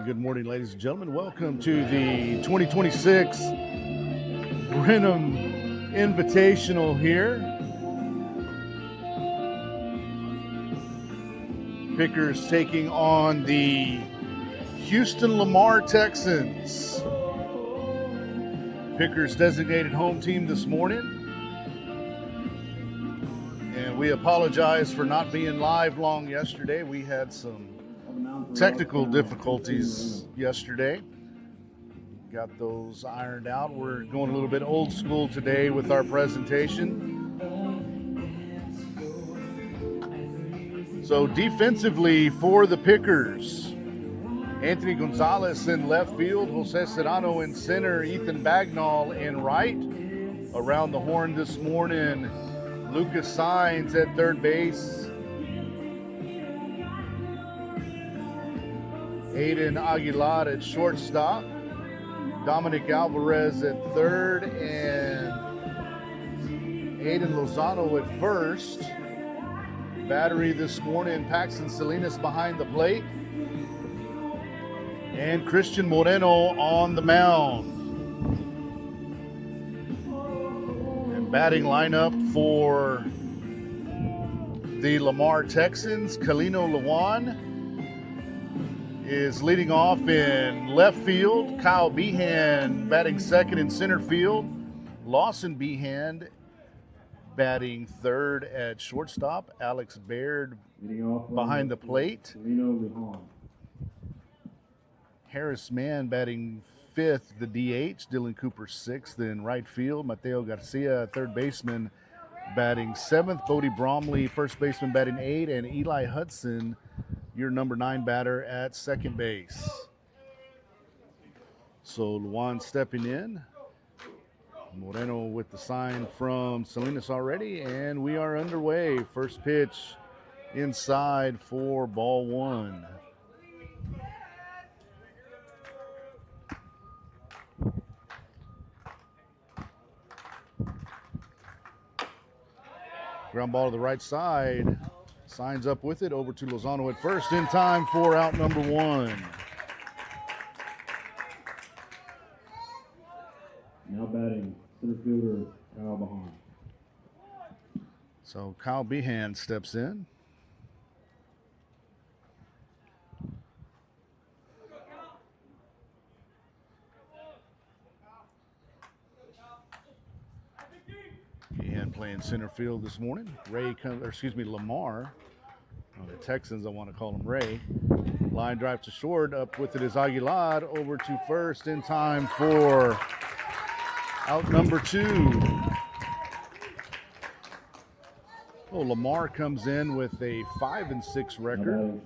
Good morning, ladies and gentlemen. Welcome to the 2026 Brenham Invitational here. Pickers taking on the Houston LAMAR Texans. Pickers designated home team this morning. And we apologize for not being live long yesterday. We had some technical difficulties yesterday. Got those ironed out. We're going a little bit old school today with our presentation. So defensively for the Pickers, Anthony Gonzalez in left field, Jose Serrano in center, Ethan Bagnall in right. Around the horn this morning, Lucas Saenz at third base, Aiden Aguilar at shortstop, Dominic Alvarez at third, and Aiden Lozano at first. Battery this morning, Paxton Salinas behind the plate, and Christian Moreno on the mound. And batting lineup for the LAMAR Texans, Kalino Lewan is leading off in left field. Kyle Behan batting second in center field. Lawson Behan batting third at shortstop. Alex Baird behind the plate. Harris Mann batting fifth, the DH. Dylan Cooper sixth in right field. Mateo Garcia, third baseman, batting seventh. Bodie Bromley, first baseman, batting eighth. And Eli Hudson, your number 9 batter at second base. So Luan stepping in. Moreno with the sign from Salinas already, and we are underway. First pitch inside for ball one. Ground ball to the right side. Signs up with it, over to Lozano at first, in time for out number one. Now batting, center fielder Kyle Behan. So Kyle Behan steps in. Behan playing center field this morning. LAMAR. The Texans, I want to call him Ray. Line drive to short, up with it is Aguilar, over to first, in time for out number two. Oh, LAMAR comes in with a 5-6 record.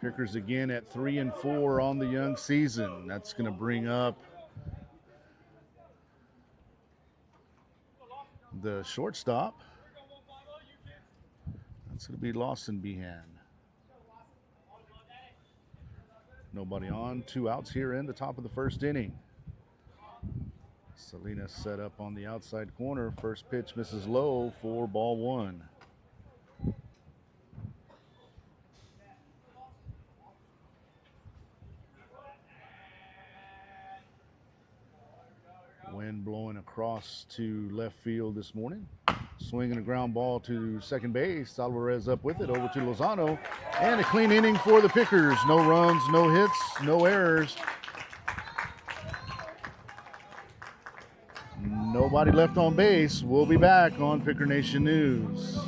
Pickers again at 3-4 on the young season. That's going to bring up the shortstop. That's going to be Lawson Behan. Nobody on, 2 outs here in the top of the first inning. Salinas set up on the outside corner. First pitch misses low for ball one. Wind blowing across to left field this morning. Swinging a ground ball to second base. Alvarez up with it, over to Lozano. And a clean inning for the Pickers. No runs, no hits, no errors. Nobody left on base. We'll be back on Picker Nation News.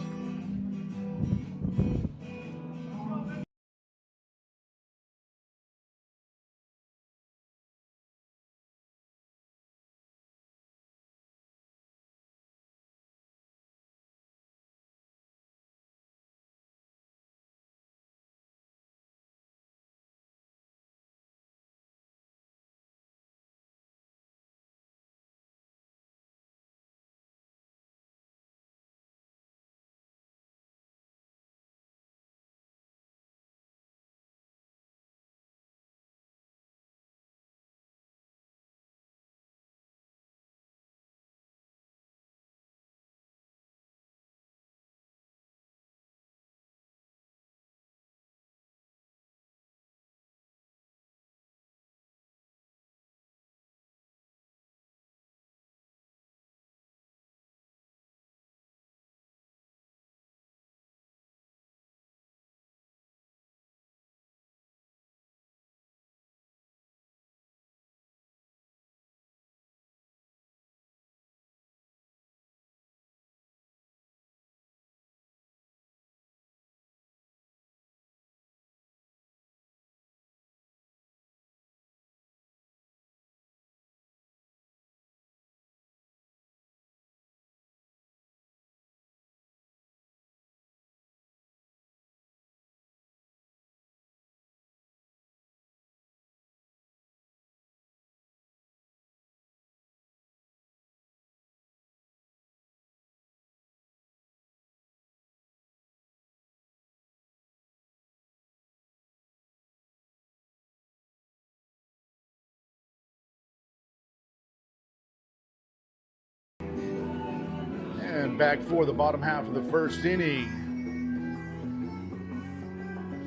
back for the bottom half of the first inning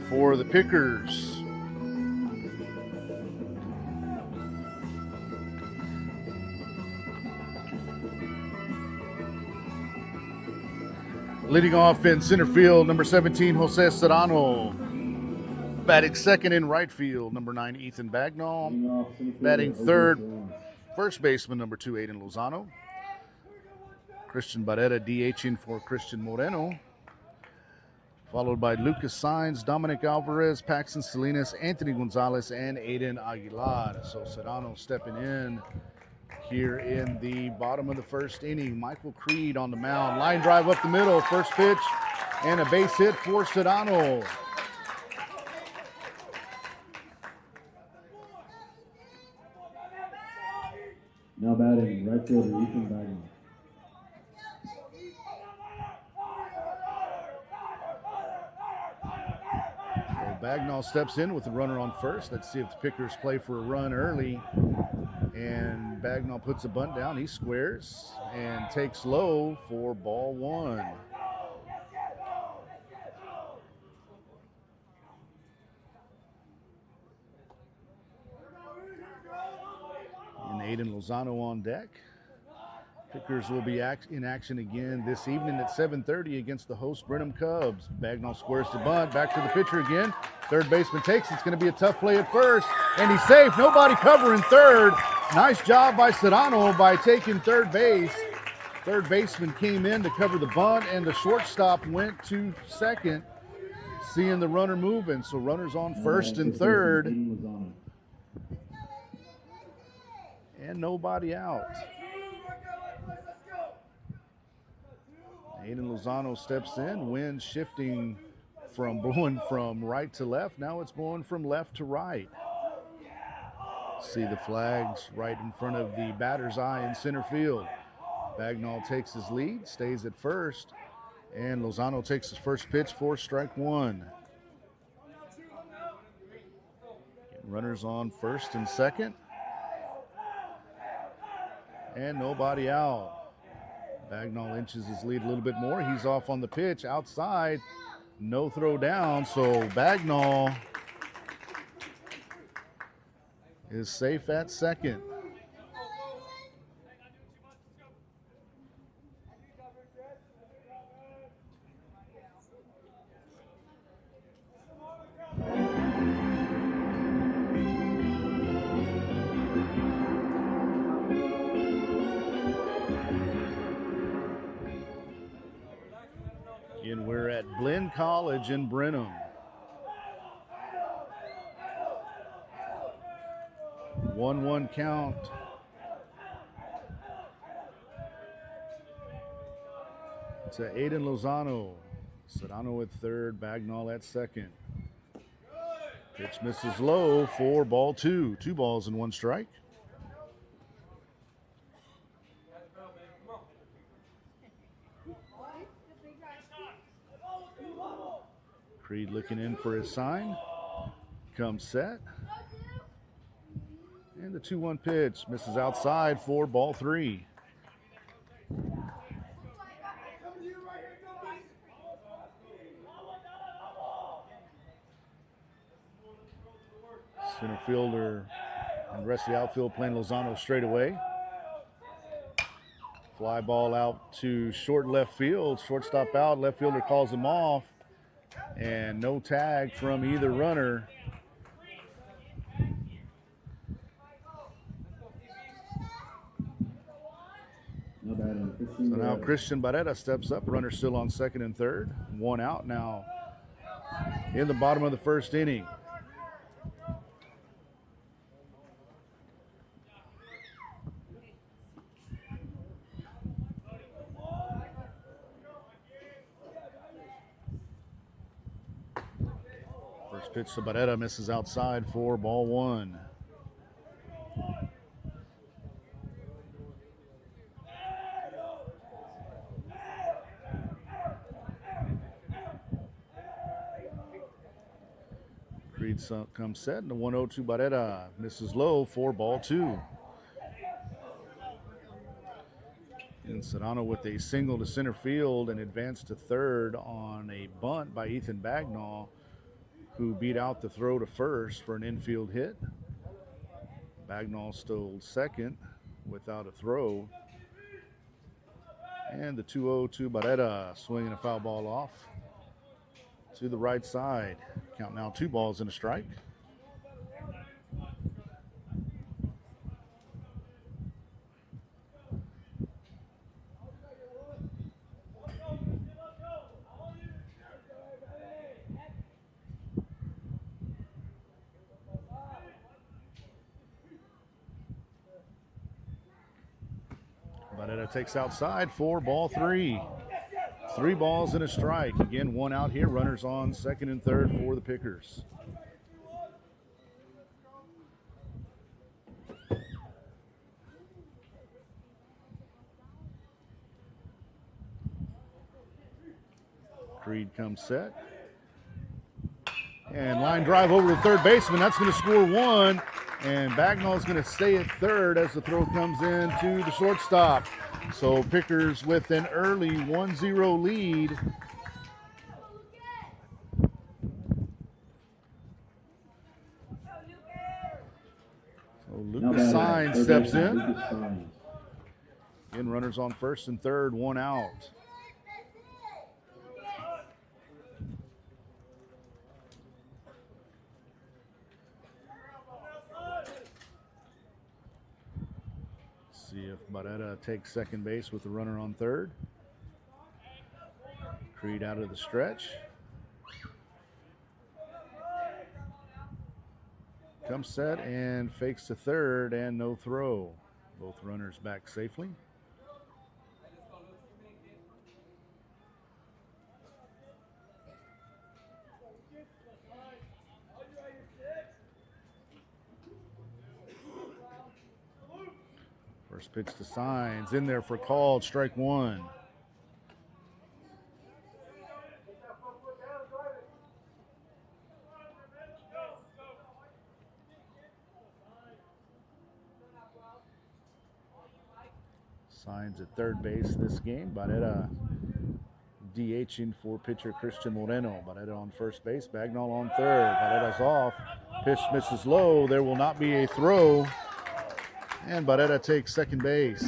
for the Pickers. Leading off in center field, number 17, Jose Serrano. Batting second in right field, number 9, Ethan Bagnall. Batting third, first baseman, number 2, Aiden Lozano. Christian Barrera DHing for Christian Moreno. Followed by Lucas Sainz, Dominic Alvarez, Paxton Salinas, Anthony Gonzalez, and Aiden Aguilar. So Serrano stepping in here in the bottom of the first inning. Michael Creed on the mound. Line drive up the middle. First pitch and a base hit for Serrano. Now batting, right fielder Ethan Bagnall. Bagnall steps in with the runner on first. Let's see if the Pickers play for a run early. And Bagnall puts a bunt down. He squares and takes low for ball one. And Aiden Lozano on deck. Pickers will be in action again this evening at 7:30 against the host Brenham Cubs. Bagnall squares the bunt, back to the pitcher again. Third baseman takes. It's going to be a tough play at first, and he's safe. Nobody covering third. Nice job by Serrano by taking third base. Third baseman came in to cover the bunt, and the shortstop went to second, seeing the runner moving. So runners on first and third, and nobody out. Aiden Lozano steps in, wind shifting from blowing from right to left. Now it's blowing from left to right. See the flags right in front of the batter's eye in center field. Bagnall takes his lead, stays at first, and Lozano takes his first pitch for strike one. Runners on first and second, and nobody out. Bagnall inches his lead a little bit more. He's off on the pitch outside. No throw down, so Bagnall is safe at second. And we're at Blinn College in Brenham. 1-1 count. To Aiden Lozano. Serrano at third, Bagnall at second. Pitch misses low for ball two. 2 balls and 1 strike. Creed looking in for his sign. Comes set. And the 2-1 pitch misses outside for ball 3. Center fielder and the rest of the outfield playing Lozano straight away. Fly ball out to short left field. Shortstop out. Left fielder calls him off. And no tag from either runner. So now Christian Barrera steps up. Runner still on second and third. 1 out now in the bottom of the first inning. First pitch to Barrera misses outside for ball 1. Creed comes set, and the 1-0 to Barrera misses low for ball 2. And Serrano with a single to center field and advanced to third on a bunt by Ethan Bagnall, who beat out the throw to first for an infield hit. Bagnall stole second without a throw. And the 2-0 to Barrera, swinging a foul ball off to the right side. Count now 2 balls and a strike. Barrera takes outside for ball 3. 3 balls and a strike. Again, 1 out here. Runners on second and third for the Pickers. Creed comes set. And line drive over to third baseman. That's going to score 1. And Bagnall is going to stay at third as the throw comes in to the shortstop. So Pickers with an early 1-0 lead. So Lucas Saenz steps in. Again, runners on first and third, 1 out. See if Barrera takes second base with the runner on third. Creed out of the stretch. Comes set and fakes to third and no throw. Both runners back safely. First pitch to Saenz, in there for called, strike 1. Saenz at third base this game. Barrera DHing for pitcher Christian Moreno. Barrera on first base, Bagnall on third. Barrera's off. Pitch misses low. There will not be a throw. And Barrera takes second base.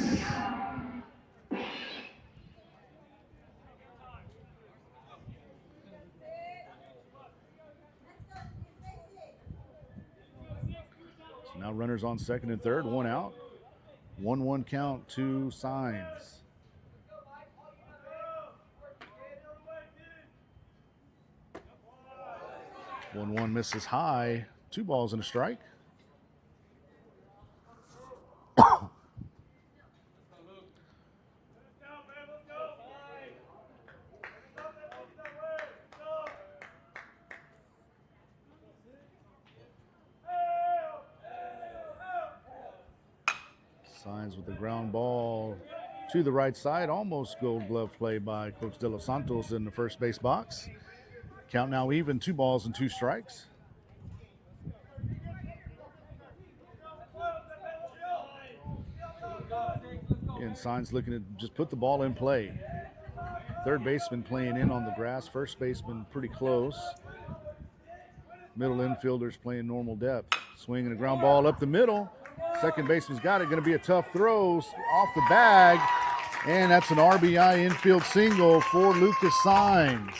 So now runners on second and third, 1 out. 1-1 count to Saenz. 1-1 misses high. 2 balls and a strike. Saenz with the ground ball to the right side. Almost gold glove play by Coach De Los Santos in the first base box. Count now even, 2 balls and 2 strikes. And Saenz looking to just put the ball in play. Third baseman playing in on the grass. First baseman pretty close. Middle infielders playing normal depth. Swinging a ground ball up the middle. Second baseman's got it. Going to be a tough throw off the bag. And that's an RBI infield single for Lucas Saenz.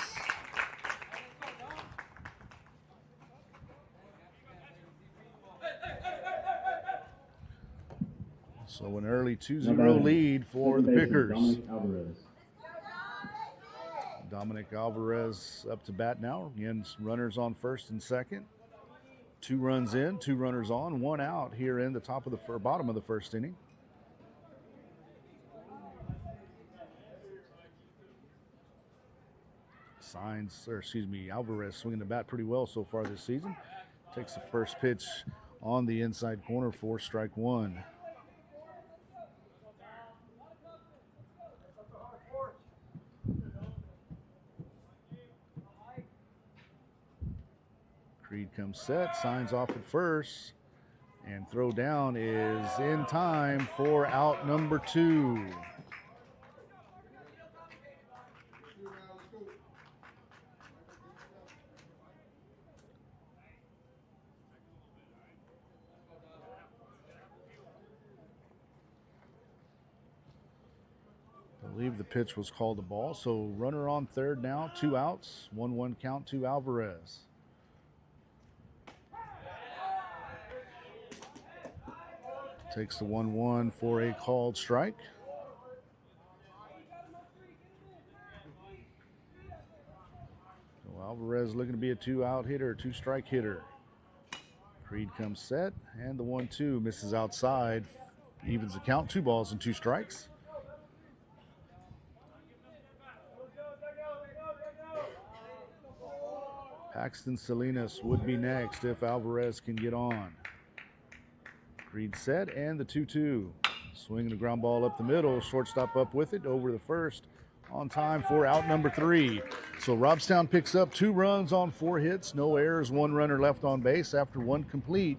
So an early 2-0 lead for the Pickers. Dominic Alvarez up to bat now. Again, runners on first and second. 2 runs in, 2 runners on, 1 out here in the top of the bottom of the first inning. Alvarez swinging the bat pretty well so far this season. Takes the first pitch on the inside corner for strike 1. Creed comes set, Saenz off at first, and throw down is in time for out number 2. I believe the pitch was called a ball. So runner on third now, 2 outs, 1-1 count to Alvarez. Takes the 1-1 for a called strike. So Alvarez looking to be a 2-out hitter, 2-strike hitter. Creed comes set, and the 1-2 misses outside. Evens the count, 2 balls and 2 strikes. Paxton Salinas would be next if Alvarez can get on. Creed set, and the 2-2. Swinging the ground ball up the middle, shortstop up with it, over the first, on time for out number 3. So Robstown picks up 2 runs on 4 hits, no errors, 1 runner left on base after 1 complete.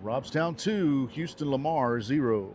Robstown 2, Houston LAMAR 0.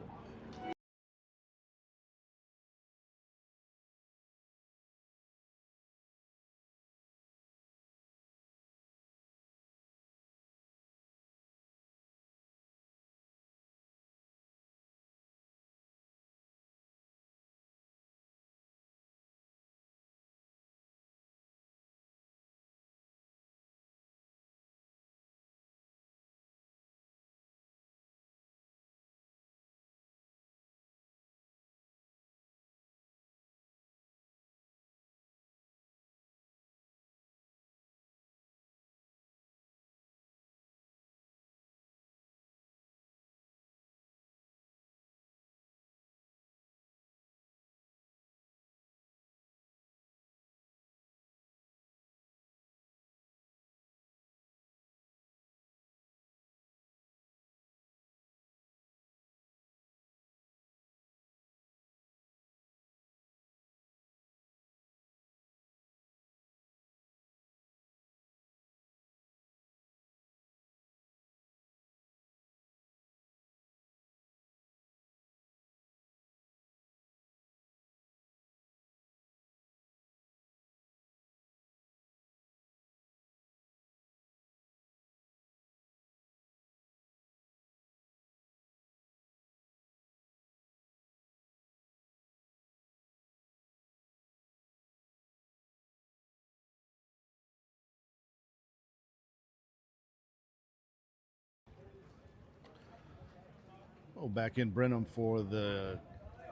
Oh, back in Brenham for the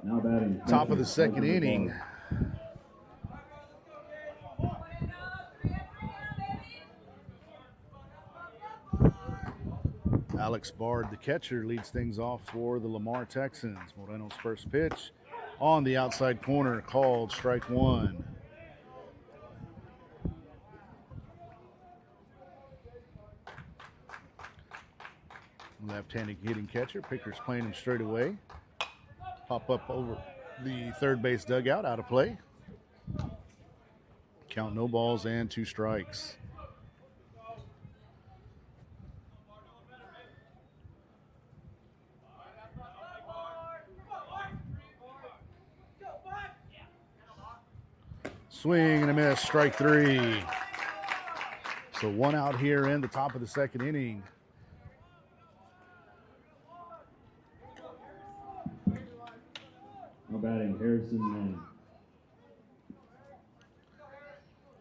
Now batting. top of the second inning. Alex Bard, the catcher, leads things off for the LAMAR Texans. Moreno's first pitch on the outside corner, called strike 1. Left-handed hitting catcher. Picker's playing him straight away. Pop up over the third base dugout, out of play. Count, no balls and 2 strikes. Swing and a miss, strike 3. So 1 out here in the top of the second inning. Now batting, Harrison Mann.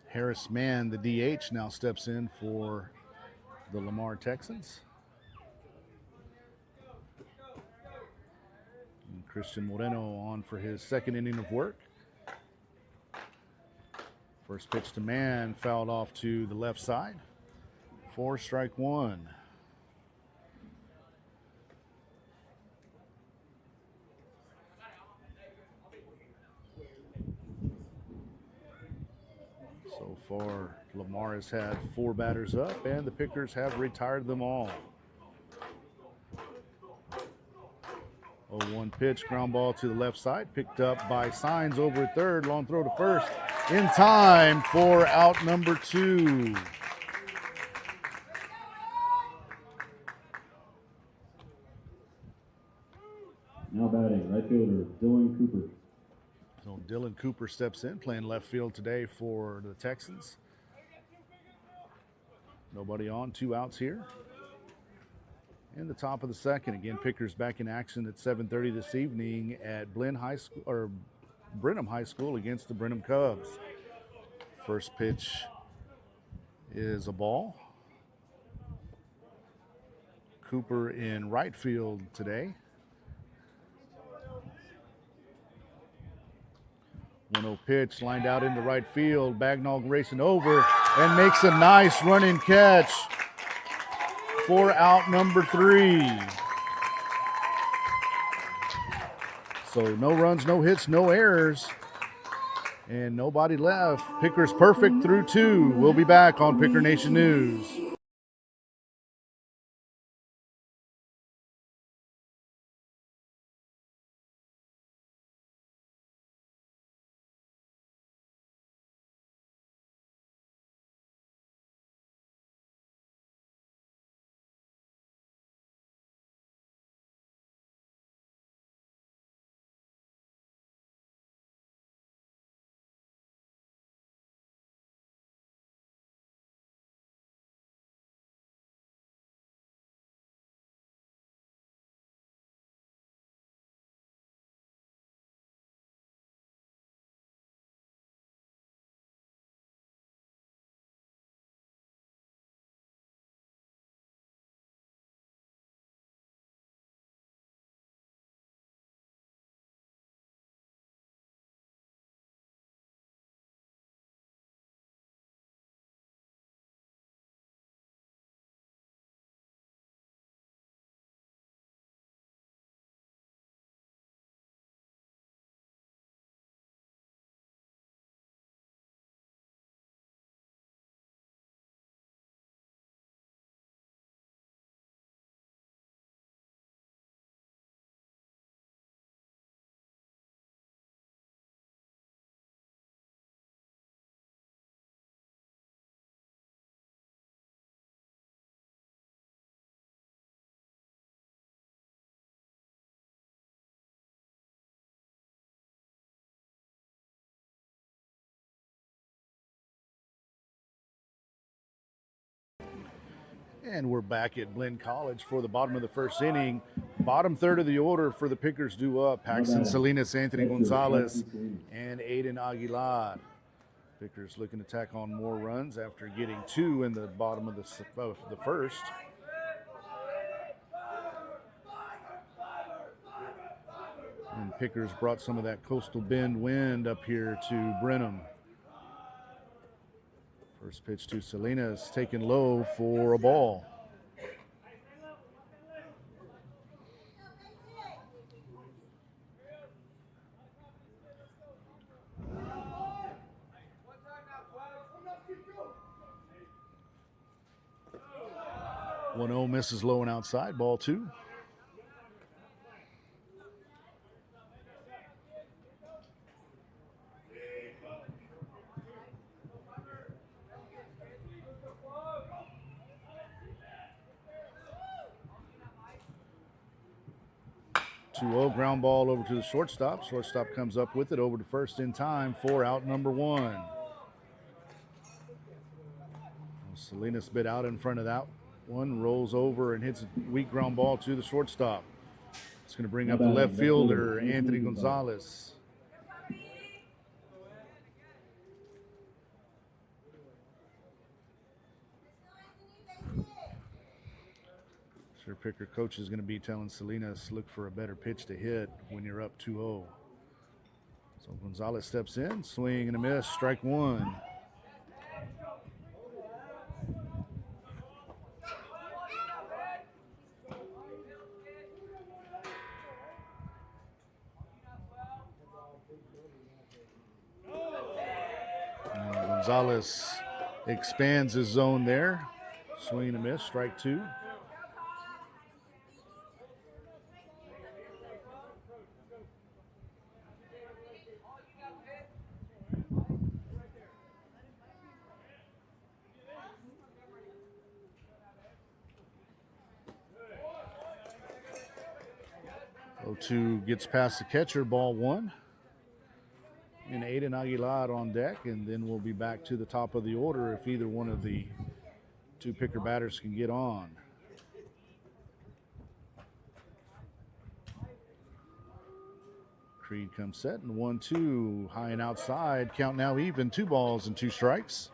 Harris Mann, the DH, now steps in for the LAMAR Texans. And Christian Moreno on for his second inning of work. First pitch to Mann, fouled off to the left side for strike 1. So far, LAMAR has had 4 batters up, and the Pickers have retired them all. 0-1 pitch, ground ball to the left side, picked up by Signs over at third, long throw to first, in time for out number 2. Now batting, right fielder, Dylan Cooper. So Dylan Cooper steps in, playing left field today for the Texans. Nobody on, 2 outs here. In the top of the second, again, Pickers back in action at 7:30 this evening at Brenham High School against the Brenham Cubs. First pitch is a ball. Cooper in right field today. 1-0 pitch lined out into right field. Bagnall racing over and makes a nice running catch for out number 3. So no runs, no hits, no errors, and nobody left. Pickers perfect through 2. We'll be back on Picker Nation News. And we're back at Blinn College for the bottom of the first inning. Bottom third of the order for the Pickers due up. Paxton Salinas, Anthony Gonzalez, and Aiden Aguilar. Pickers looking to tack on more runs after getting 2 in the bottom of the first. And Pickers brought some of that coastal bend wind up here to Brenham. First pitch to Salinas, taken low for a ball. One 0 misses low and outside, ball 2. Ground ball over to the shortstop. Shortstop comes up with it over to first in time for out number 1. Salinas bit out in front of that one, rolls over and hits a weak ground ball to the shortstop. It's going to bring up the left fielder, Anthony Gonzalez. Sure, Picker coach is going to be telling Salinas, look for a better pitch to hit when you're up 2-0. So Gonzalez steps in, swing and a miss, strike 1. And Gonzalez expands his zone there. Swing and a miss, strike 2. O2 gets past the catcher, ball 1. And Aiden Aguilar on deck, and then we'll be back to the top of the order if either one of the 2 Picker batters can get on. Creed comes set and 1-2, high and outside. Count now even, 2 balls and 2 strikes.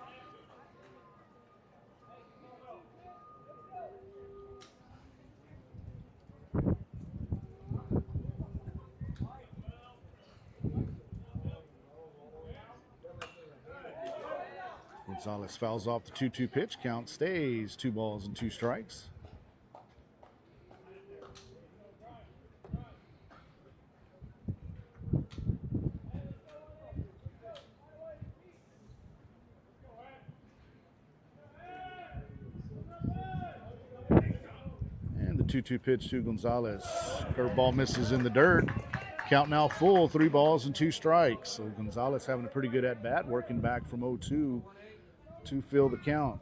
Gonzalez fouls off the 2-2 pitch. Count stays 2 balls and 2 strikes. And the 2-2 pitch to Gonzalez. Curveball misses in the dirt. Count now full, 3 balls and 2 strikes. So Gonzalez having a pretty good at bat, working back from 0-2 to fill the count.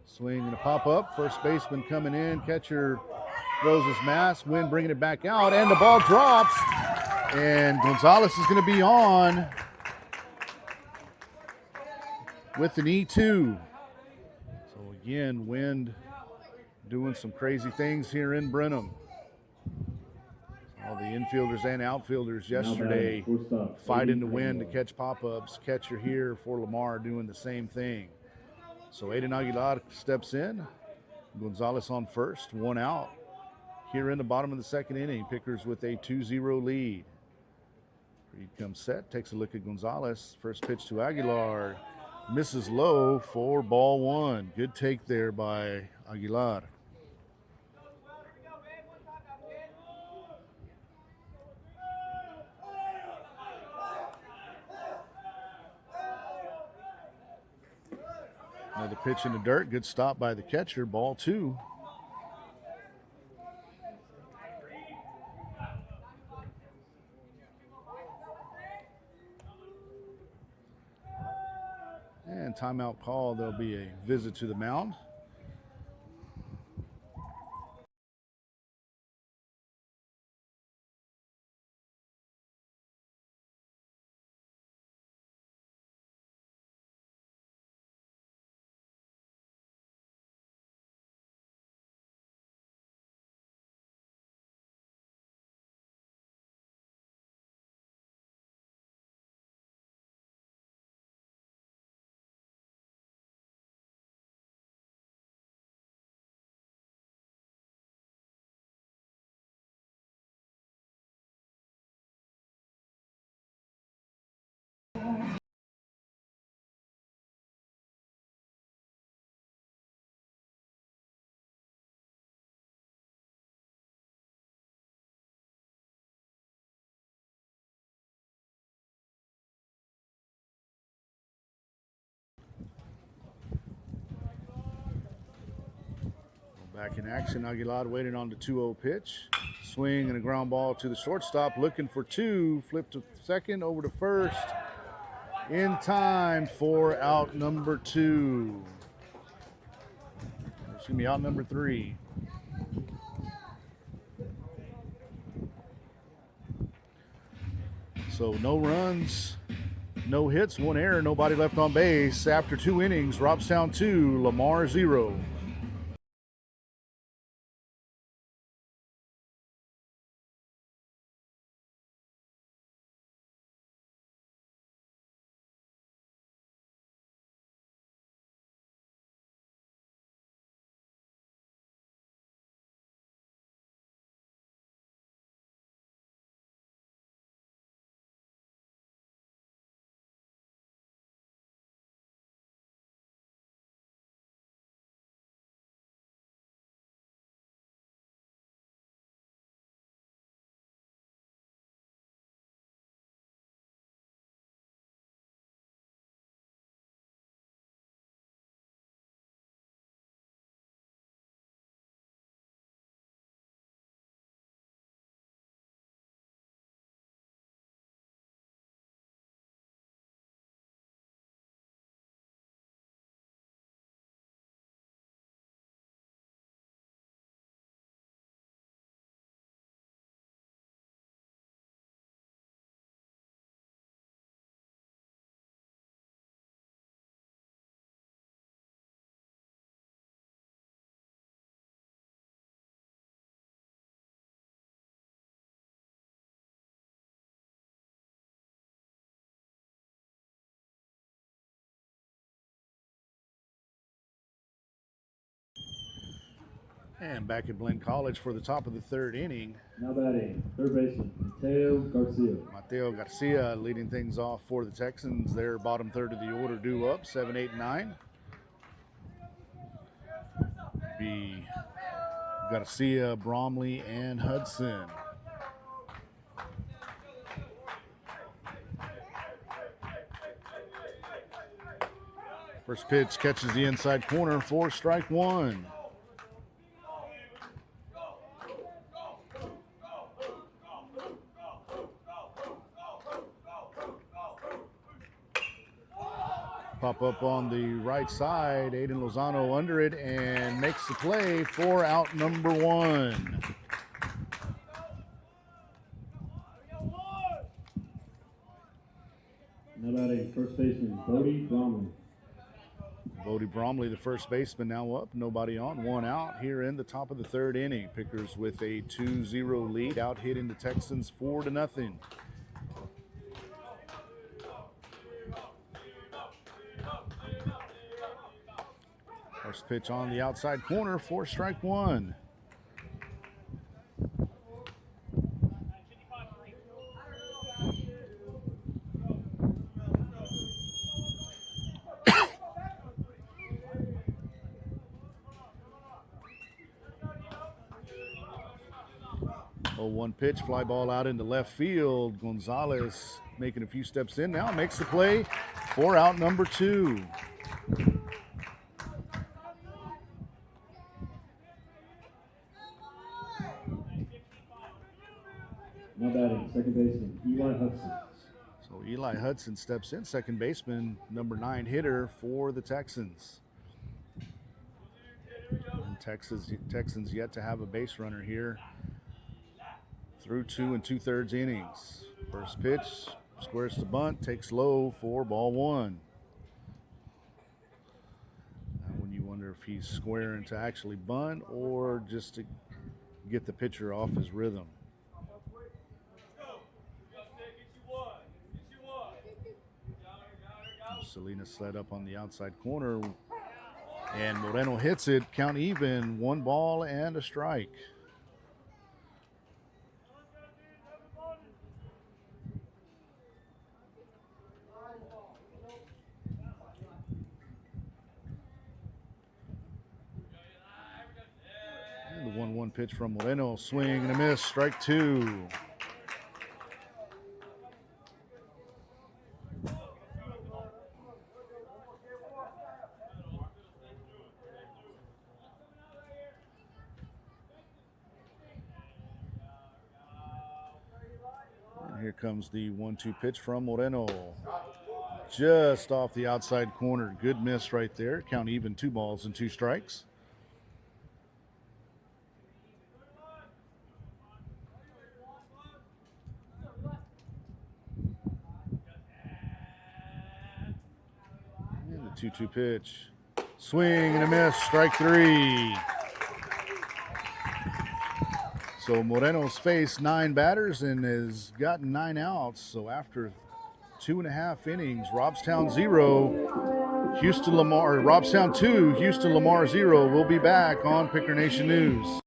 Swing and a pop up. First baseman coming in. Catcher throws his mask. Wind bringing it back out, and the ball drops. And Gonzalez is going to be on with an E2. So again, Wind doing some crazy things here in Brenham. All the infielders and outfielders yesterday fighting the wind to catch pop-ups. Catcher here for LAMAR doing the same thing. So Aiden Aguilar steps in. Gonzalez on first, 1 out. Here in the bottom of the 2nd inning, Pickers with a 2-0 lead. Creed comes set, takes a look at Gonzalez. First pitch to Aguilar. Misses low for ball 1. Good take there by Aguilar. Another pitch in the dirt. Good stop by the catcher. Ball 2. And timeout call. There'll be a visit to the mound. Back in action, Aguilar waiting on the 2-0 pitch. Swing and a ground ball to the shortstop, looking for 2. Flip to second, over to first. In time for out number 2. Excuse me, out number 3. So no runs, no hits, 1 error, nobody left on base. After 2 innings, Robstown 2, LAMAR 0. And back at Blinn College for the top of the third inning. Now batting, third baseman, Mateo Garcia. Mateo Garcia leading things off for the Texans. Their bottom third of the order due up, 7, 8, 9. Be Garcia, Bromley, and Hudson. First pitch catches the inside corner for strike one. Pop up on the right side, Aiden Lozano under it and makes the play for out number one. Now batting, first baseman, Bodie Bromley. Bodie Bromley, the first baseman, now up, nobody on, one out here in the top of the third inning. Pickers with a 2-0 lead, out hitting the Texans 4-0. First pitch on the outside corner for strike one. One pitch, fly ball out into left field. Gonzalez making a few steps in now, makes the play for out number two. Now batting, second baseman, Eli Hudson. So Eli Hudson steps in, second baseman, number 9 hitter for the Texans. And Texans yet to have a base runner here through 2 2/3 innings. First pitch, squares to bunt, takes low for ball one. Now when you wonder if he's squaring to actually bunt or just to get the pitcher off his rhythm. Salinas slid up on the outside corner, and Moreno hits it. Count even, 1 ball and a strike. And the 1-1 pitch from Moreno, swing and a miss, strike two. Here comes the 1-2 pitch from Moreno. Just off the outside corner. Good miss right there. Count even, 2 balls and 2 strikes. And the 2-2 pitch. Swing and a miss. Strike 3. So Moreno's faced 9 batters and has gotten 9 outs. So after 2.5 innings, Robstown 0, Houston LAMAR, Robstown 2, Houston LAMAR 0. We'll be back on Picker Nation News.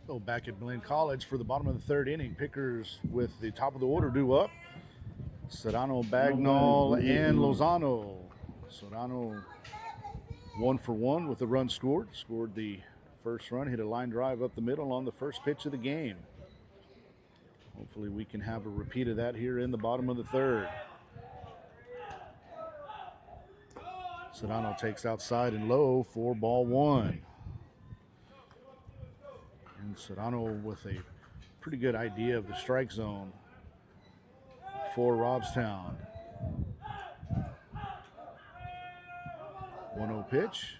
So back at Glenn College for the bottom of the third inning. Pickers with the top of the order due up. Serrano, Bagnall, and Lozano. Serrano 1 for 1 with the run scored. Scored the first run, hit a line drive up the middle on the first pitch of the game. Hopefully we can have a repeat of that here in the bottom of the third. Serrano takes outside and low for ball 1. And Serrano with a pretty good idea of the strike zone for Robstown. 1-0 pitch.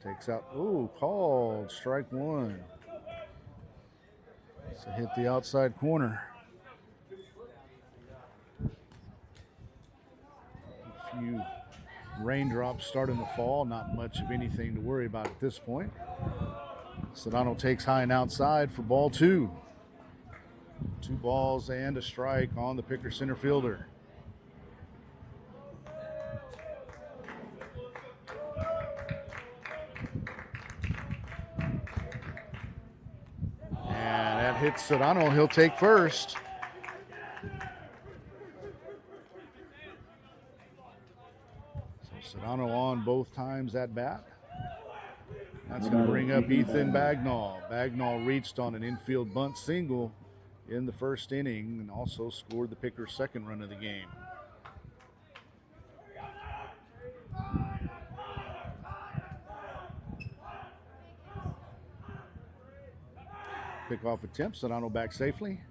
Takes out, called strike 1. So hit the outside corner. A few raindrops starting to fall. Not much of anything to worry about at this point. Serrano takes high and outside for ball 2. 2 balls and a strike on the Picker center fielder. And that hits Serrano. He'll take first. So Serrano on both times at bat. That's going to bring up Ethan Bagnall. Bagnall reached on an infield bunt single in the first inning and also scored the Pickers' second run of the game. Pickoff attempt, Serrano back safely.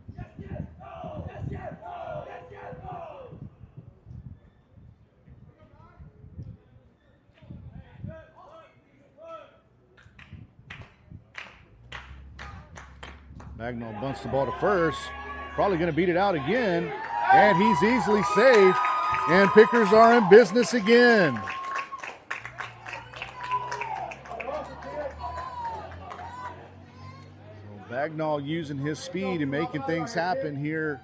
Bagnall bunts the ball to first. Probably going to beat it out again. And he's easily safe. And Pickers are in business again. So Bagnall using his speed and making things happen here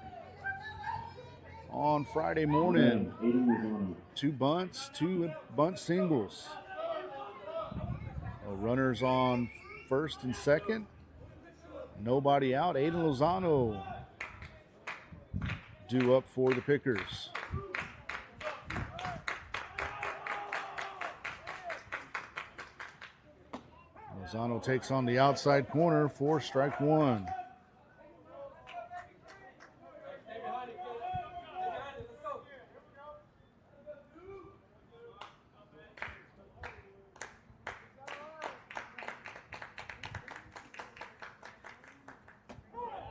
on Friday morning. 2 bunts, 2 bunt singles. So runners on first and second. Nobody out. Aiden Lozano due up for the Pickers. Lozano takes on the outside corner for strike 1.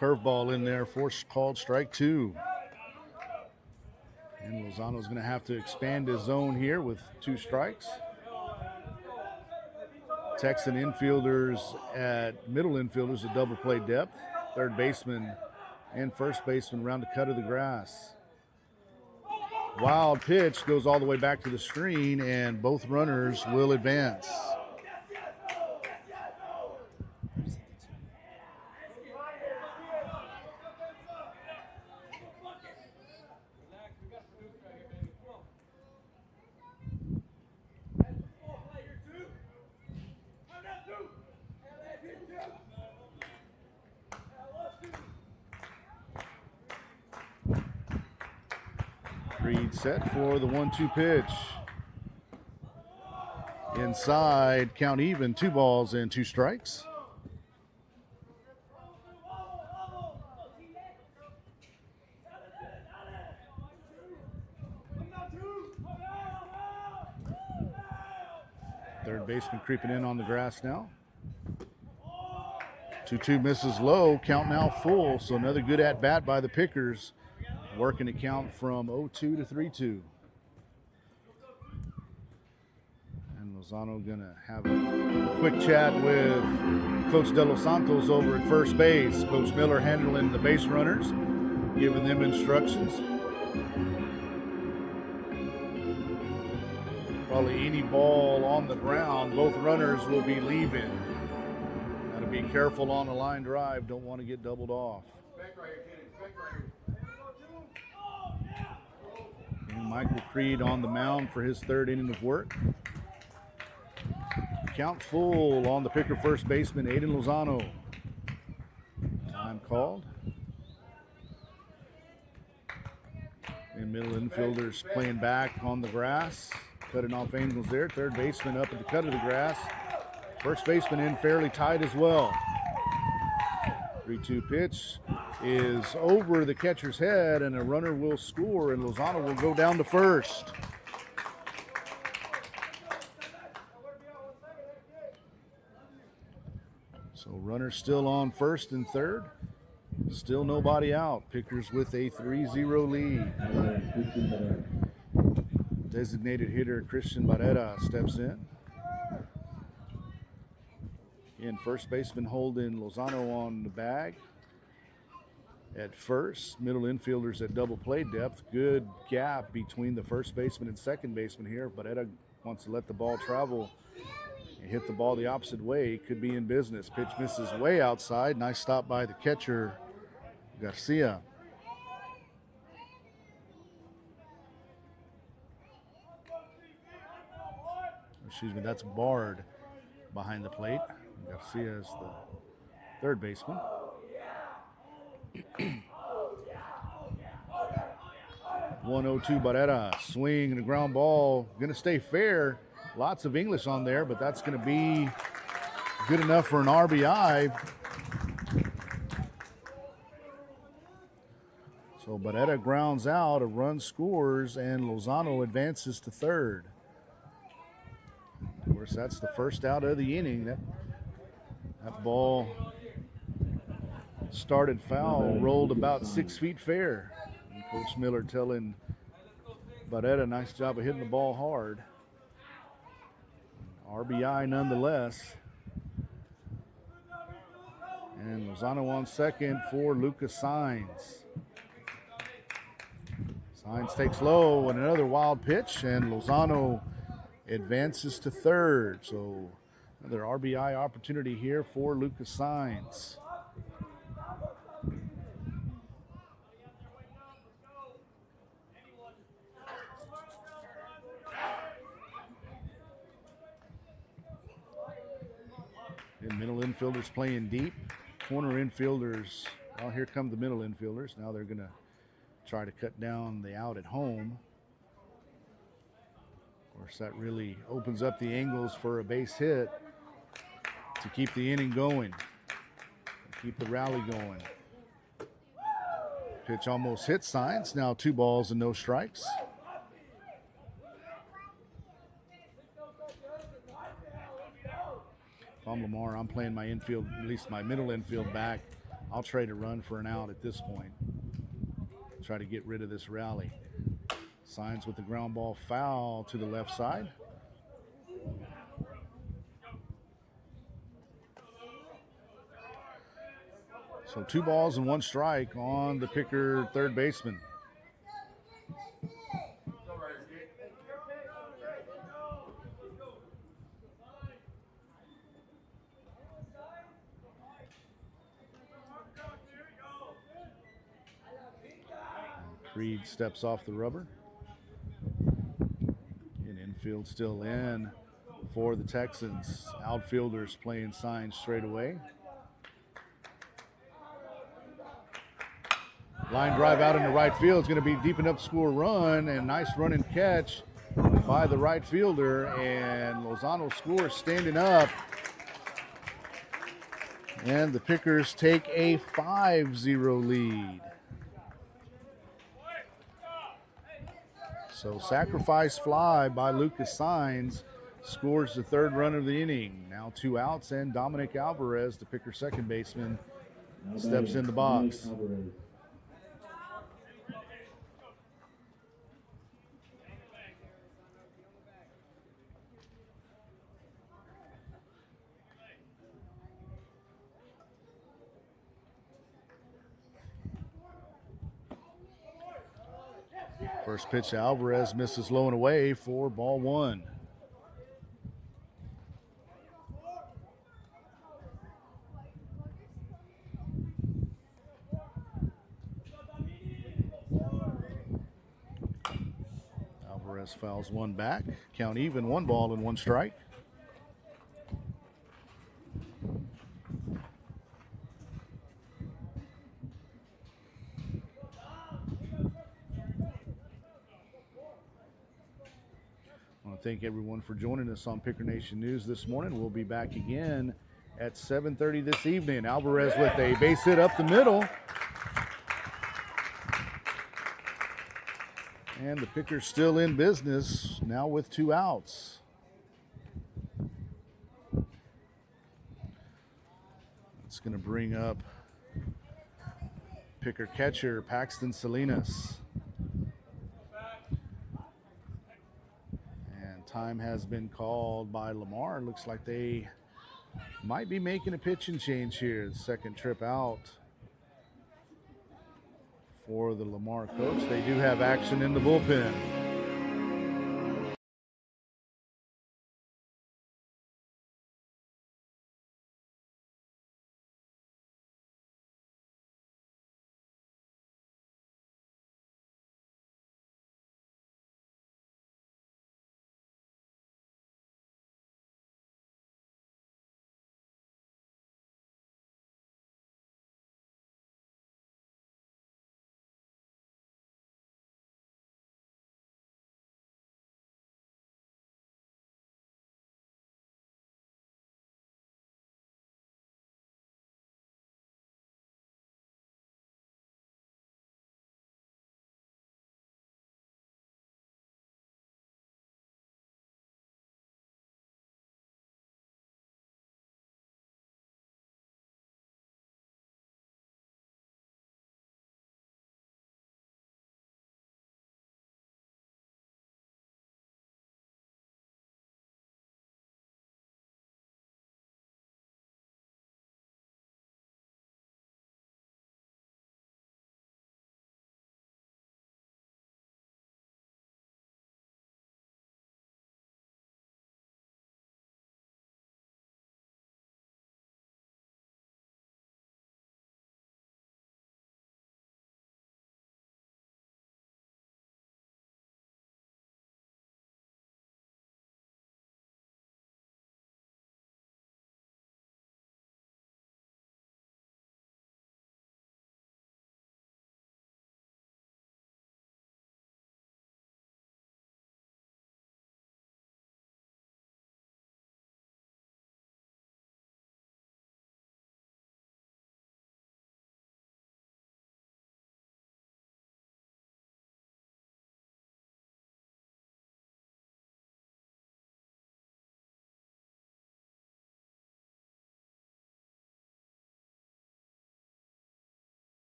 Curveball in there for called strike 2. And Lozano's going to have to expand his zone here with 2 strikes. Texan infielders at middle infielders at double play depth. Third baseman and first baseman round the cut of the grass. Wild pitch goes all the way back to the screen and both runners will advance. Reed set for the 1-2 pitch. Inside, count even, 2 balls and 2 strikes. Third baseman creeping in on the grass now. 2-2 misses low, count now full, so another good at bat by the Pickers. Working the count from 0-2 to 3-2. And Lozano gonna have a quick chat with Coach De Los Santos over at first base. Coach Miller handling the base runners, giving them instructions. Probably any ball on the ground, both runners will be leaving. Gotta be careful on a line drive, don't want to get doubled off. Michael Creed on the mound for his third inning of work. Count full on the Picker first baseman, Aiden Lozano. called. And middle infielders playing back on the grass. Cutting off angles there. Third baseman up at the cut of the grass. First baseman in fairly tight as well. 3-2 pitch is over the catcher's head, and a runner will score, and Lozano will go down to first. So runner still on first and third. Still nobody out. Pickers with a 3-0 lead. Designated hitter Christian Barrera steps in. And first baseman holding Lozano on the bag. At first, middle infielders at double play depth. Good gap between the first baseman and second baseman here. Barrera wants to let the ball travel and hit the ball the opposite way. Could be in business. Pitch misses way outside. Nice stop by the catcher, Garcia. Excuse me, that's Bard behind the plate. Garcia is the third baseman. 1-0 Barrera, swing and a ground ball. Going to stay fair. Lots of English on there, but that's going to be good enough for an RBI. So Barrera grounds out, a run scores, and Lozano advances to third. Of course, that's the first out of the inning. That ball started foul, rolled about 6 feet fair. And Coach Miller telling Barrera, nice job of hitting the ball hard. RBI nonetheless. And Lozano on second for Lucas Sainz. Sainz takes low and another wild pitch, and Lozano advances to third. So another RBI opportunity here for Lucas Sainz. And middle infielders playing deep. Corner infielders, well, here come the middle infielders. Now they're going to try to cut down the out at home. Of course, that really opens up the angles for a base hit to keep the inning going, keep the rally going. Pitch almost hit Sainz. Now 2 balls and no strikes. If I'm Lamar, I'm playing my infield, at least my middle infield back. I'll trade a run for an out at this point. Try to get rid of this rally. Sainz with the ground ball foul to the left side. So 2 balls and 1 strike on the picker third baseman. Creed steps off the rubber. And infield still in for the Texans. Outfielders playing Sainz straight away. Line drive out into right field. It's going to be deep enough to score a run, and nice run and catch by the right fielder. And Lozano scores standing up. And the Pickers take a 5-0 lead. So sacrifice fly by Lucas Sainz scores the 3rd run of the inning. Now 2 outs, and Dominic Alvarez, the Picker second baseman, steps in the box. First pitch to Alvarez misses low and away for ball 1. Alvarez fouls 1 back. Count even, 1 ball and 1 strike. want to thank everyone for joining us on Picker Nation News this morning. We'll be back again at 7:30 this evening. Alvarez with a base hit up the middle. And the Pickers still in business, now with 2 outs. It's going to bring up Picker catcher Paxton Salinas. And time has been called by LAMAR. Looks like they might be making a pitching change here. The second trip out for the LAMAR coach. They do have action in the bullpen.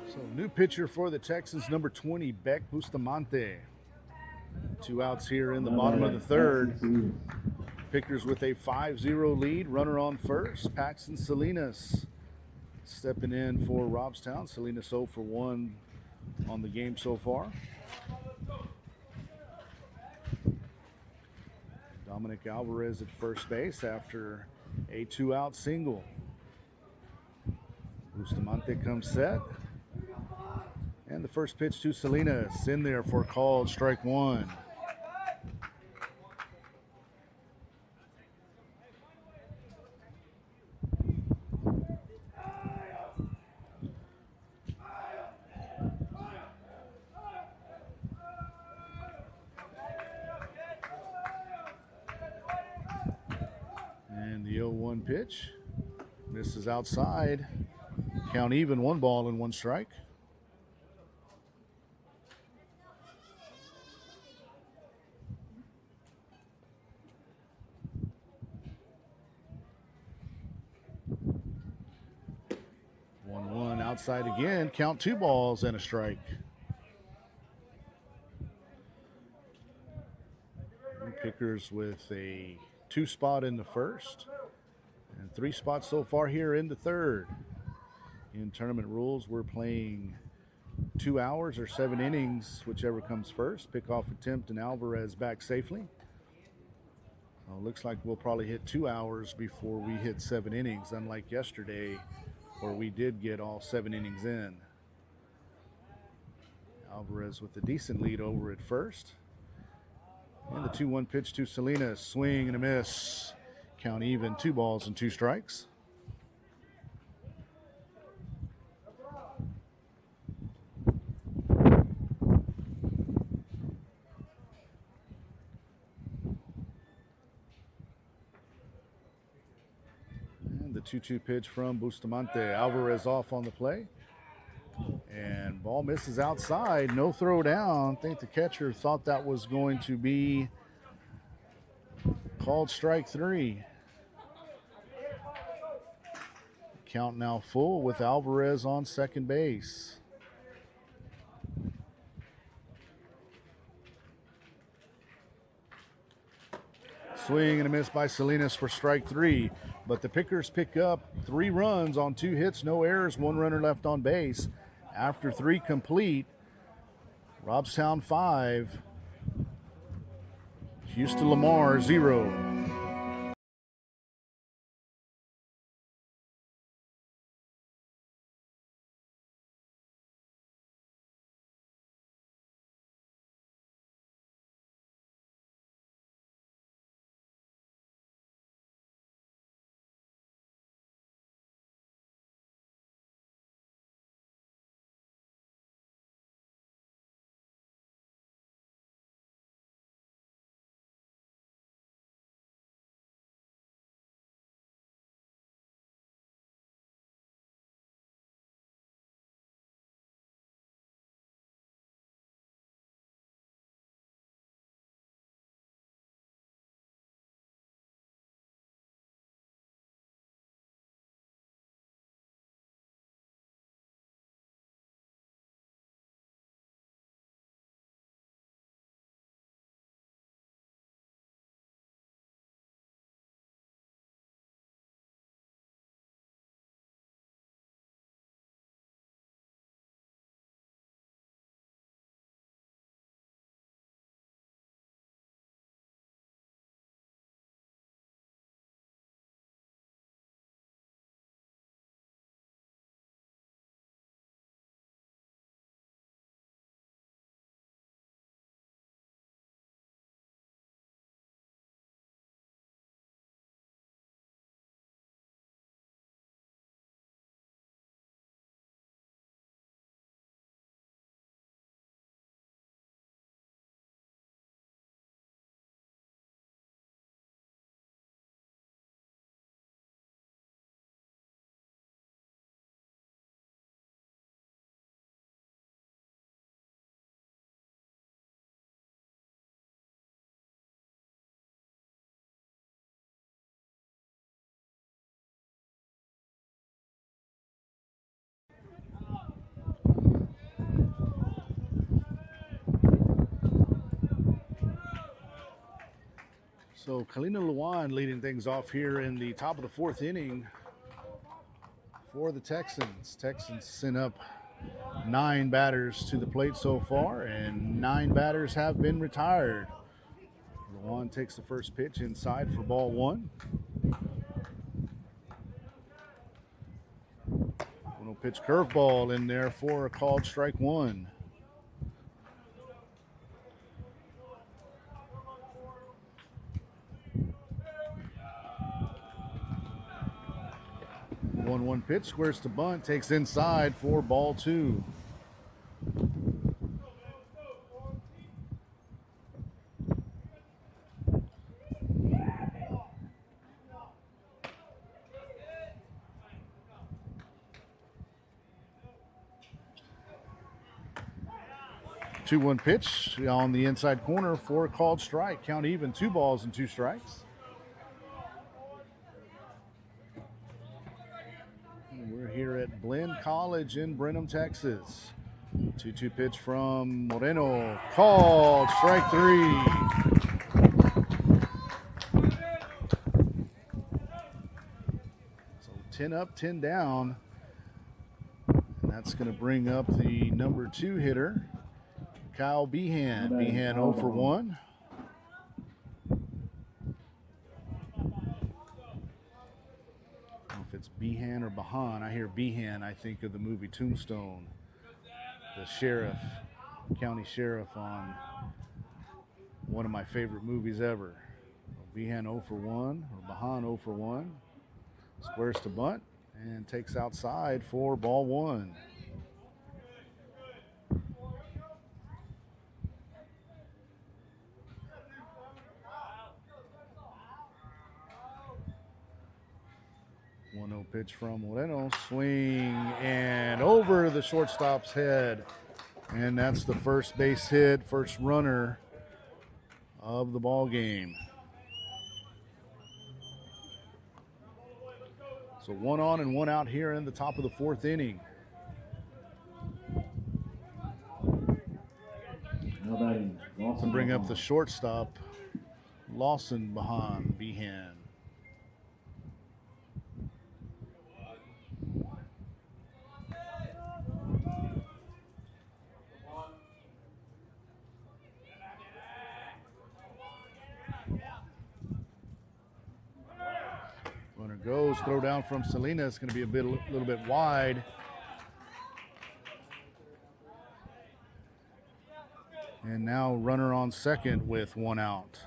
So new pitcher for the Texans, number 20, Beck Bustamante. 2 outs here in the bottom of the third. Pickers with a 5-0 lead. Runner on first, Paxton Salinas stepping in for Robstown. Salinas 0 for 1 on the game so far. Dominic Alvarez at first base after a 2-out single. Bustamante comes set. And the first pitch to Salinas in there for called strike 1. And the 0-1 pitch misses outside. Count even, 1 ball and 1 strike. Outside again, count 2 balls and a strike. And Pickers with a 2 spot in the first and 3 spots so far here in the third. In tournament rules, we're playing 2 hours or 7 innings, whichever comes first. Pickoff attempt and Alvarez back safely. Looks like we'll probably hit 2 hours before we hit 7 innings, unlike yesterday where we did get all 7 innings in. Alvarez with a decent lead over at first. And the 2-1 pitch to Salinas. Swing and a miss. Count even, 2 balls and 2 strikes. 2-2 pitch from Bustamante. Alvarez off on the play. And ball misses outside. No throw down. I think the catcher thought that was going to be called strike 3. Count now full with Alvarez on second base. Swing and a miss by Salinas for strike 3. But the Pickers pick up 3 runs on 2 hits, no errors, 1 runner left on base. After 3 complete, Robstown 5, Houston LAMAR 0. So Kalina Luan leading things off here in the top of the 4th inning for the Texans. Texans sent up 9 batters to the plate so far, and 9 batters have been retired. Luan takes the first pitch inside for ball 1. 1-0 pitch curveball in there for a called strike 1. One pitch, squares to bunt, takes inside for ball 2. Two-one pitch on the inside corner for a called strike. Count even, 2 balls and 2 strikes. We're here at Blinn College in Brenham, Texas. 2-2 pitch from Moreno. Called strike 3. So 10 up, 10 down. And that's going to bring up the number 2 hitter, Kyle Behan. Behan 0 for 1. If it's Behan or Bahan, I hear Behan, I think of the movie Tombstone. The sheriff, county sheriff on one of my favorite movies ever. Behan 0 for 1, or Bahan 0 for 1. Squares to bunt and takes outside for ball 1. 1-0 pitch from Moreno. Swing and over the shortstop's head. And that's the first base hit, first runner of the ball game. So 1 on and 1 out here in the top of the 4th inning. Now batting, Lawson. Bring up the shortstop, Lawson Behan. Runner goes, throw down from Salinas, going to be a little bit wide. And now runner on second with 1 out.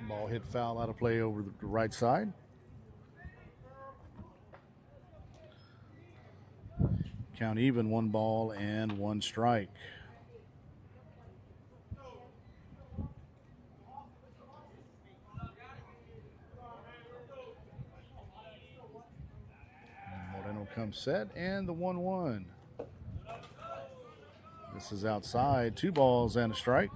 Ball hit foul, out of play over the right side. Count even, 1 ball and 1 strike. Moreno comes set and the 1-1. This is outside, 2 balls and a strike.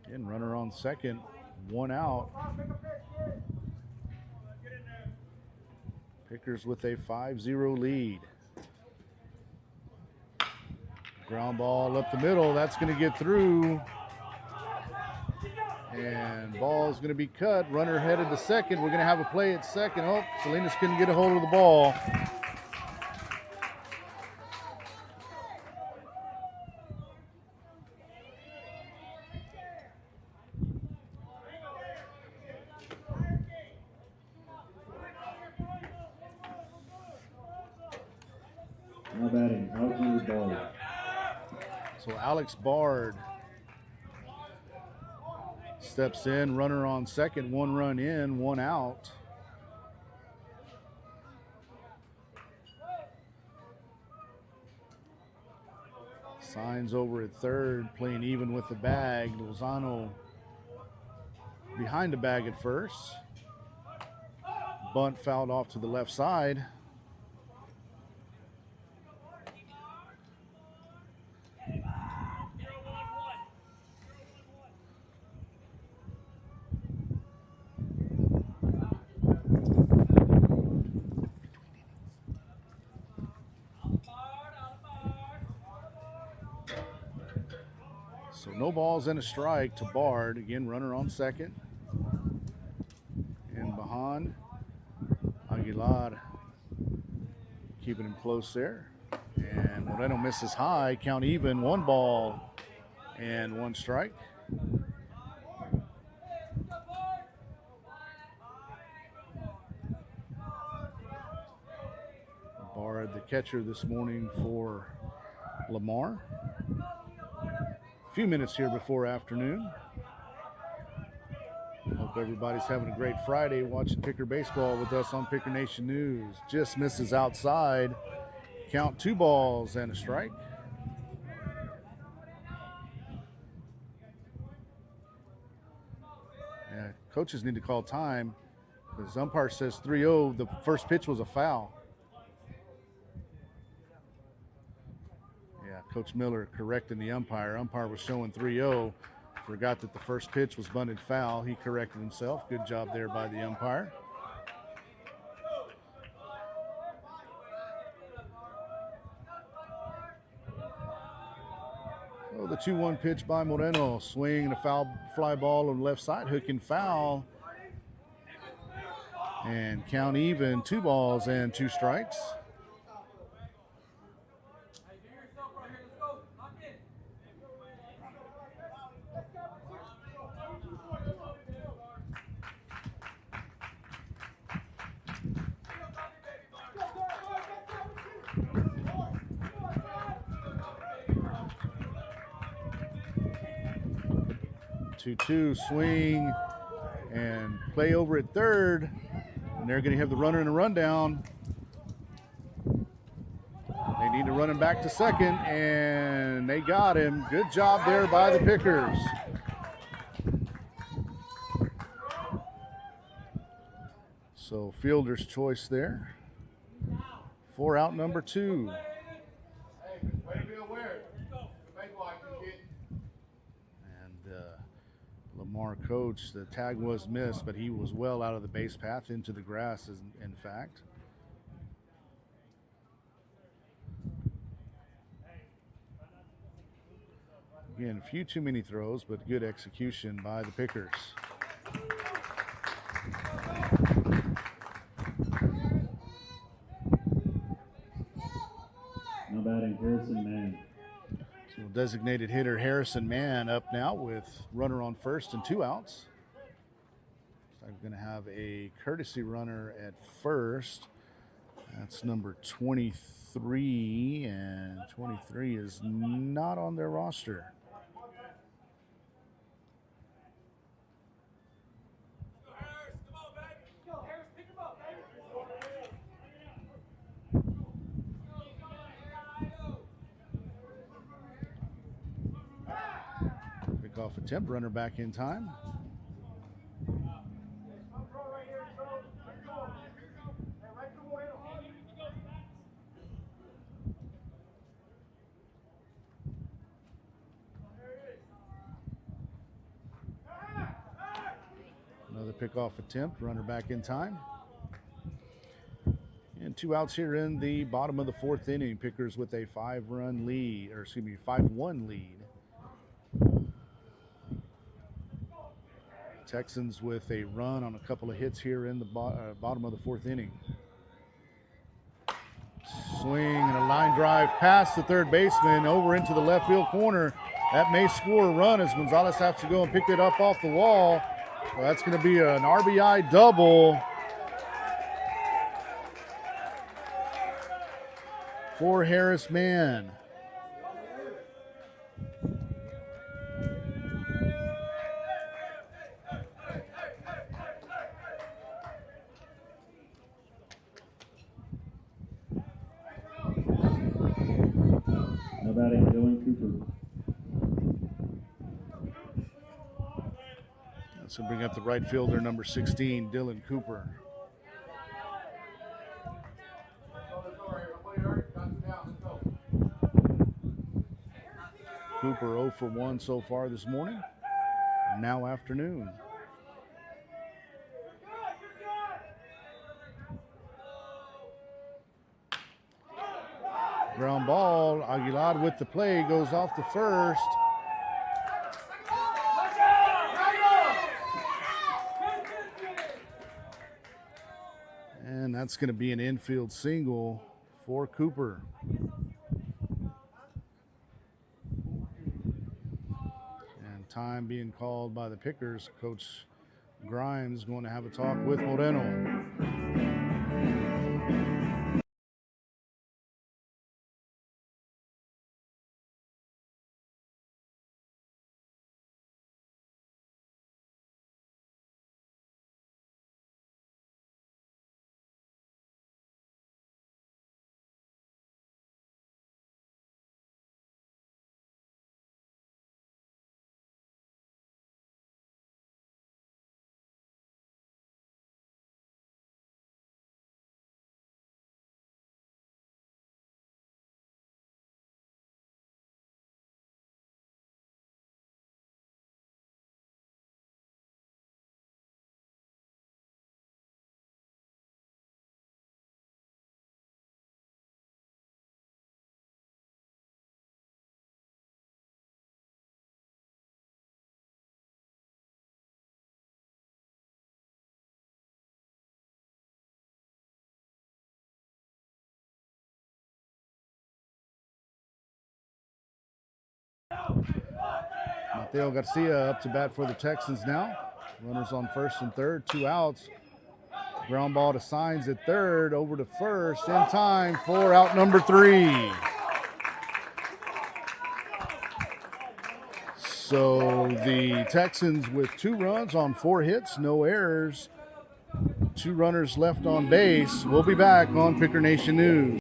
Again, runner on second, 1 out. Pickers with a 5-0 lead. Ground ball up the middle. That's going to get through. And ball's going to be cut. Runner headed to second. We're going to have a play at second. Oh, Salinas couldn't get a hold of the ball. Now batting, Alexander Bard. So Alex Bard steps in, runner on second, 1 run in, 1 out. Signs over at third, playing even with the bag. Lozano behind the bag at first. Bunt fouled off to the left side. So no balls and a strike to Bard. Again, runner on second. And behind Aguilar, keeping him close there. And Moreno misses high. Count even, 1 ball and 1 strike. Bard, the catcher this morning for LAMAR. Few minutes here before afternoon. Hope everybody's having a great Friday watching Picker Baseball with us on Picker Nation News. Just misses outside. Count 2 balls and a strike. Yeah, coaches need to call time because umpire says 3-0. The first pitch was a foul. Coach Miller correcting the umpire. Umpire was showing 3-0. Forgot that the first pitch was bunted foul. He corrected himself. Good job there by the umpire. Oh, the 2-1 pitch by Moreno. Swing and a foul fly ball on the left side. Hook and foul. And count even, 2 balls and 2 strikes. 2-2 swing and play over at third. And they're going to have the runner in a rundown. They need to run him back to second, and they got him. Good job there by the Pickers. So fielder's choice there for out number 2. And LAMAR coach, the tag was missed, but he was well out of the base path into the grass, in fact. Again, a few too many throws, but good execution by the Pickers. Now batting Harrison Mann. So designated hitter Harrison Mann up now with runner on first and 2 outs. So I'm going to have a courtesy runner at first. That's number 23, and 23 is not on their roster. Off attempt, runner back in time. Another pickoff attempt, runner back in time. And 2 outs here in the bottom of the 4th inning. Pickers with a 5-1 lead. Texans with a run on a couple of hits here in the bottom of the 4th inning. Swing and a line drive past the third baseman over into the left field corner. That may score a run as Gonzalez has to go and pick it up off the wall. Well, that's going to be an RBI double for Harris Mann. So bring up the right fielder, number 16, Dylan Cooper. Cooper 0 for 1 so far this morning, now afternoon. Ground ball, Aguilar with the play, goes off the first. And that's going to be an infield single for Cooper. And time being called by the Pickers. Coach Grimes going to have a talk with Moreno. Mateo Garcia up to bat for the Texans now. Runners on first and third, 2 outs. Ground ball to Signs at third, over to first, in time for out number 3. So the Texans with 2 runs on 4 hits, no errors, 2 runners left on base. We'll be back on Picker Nation News.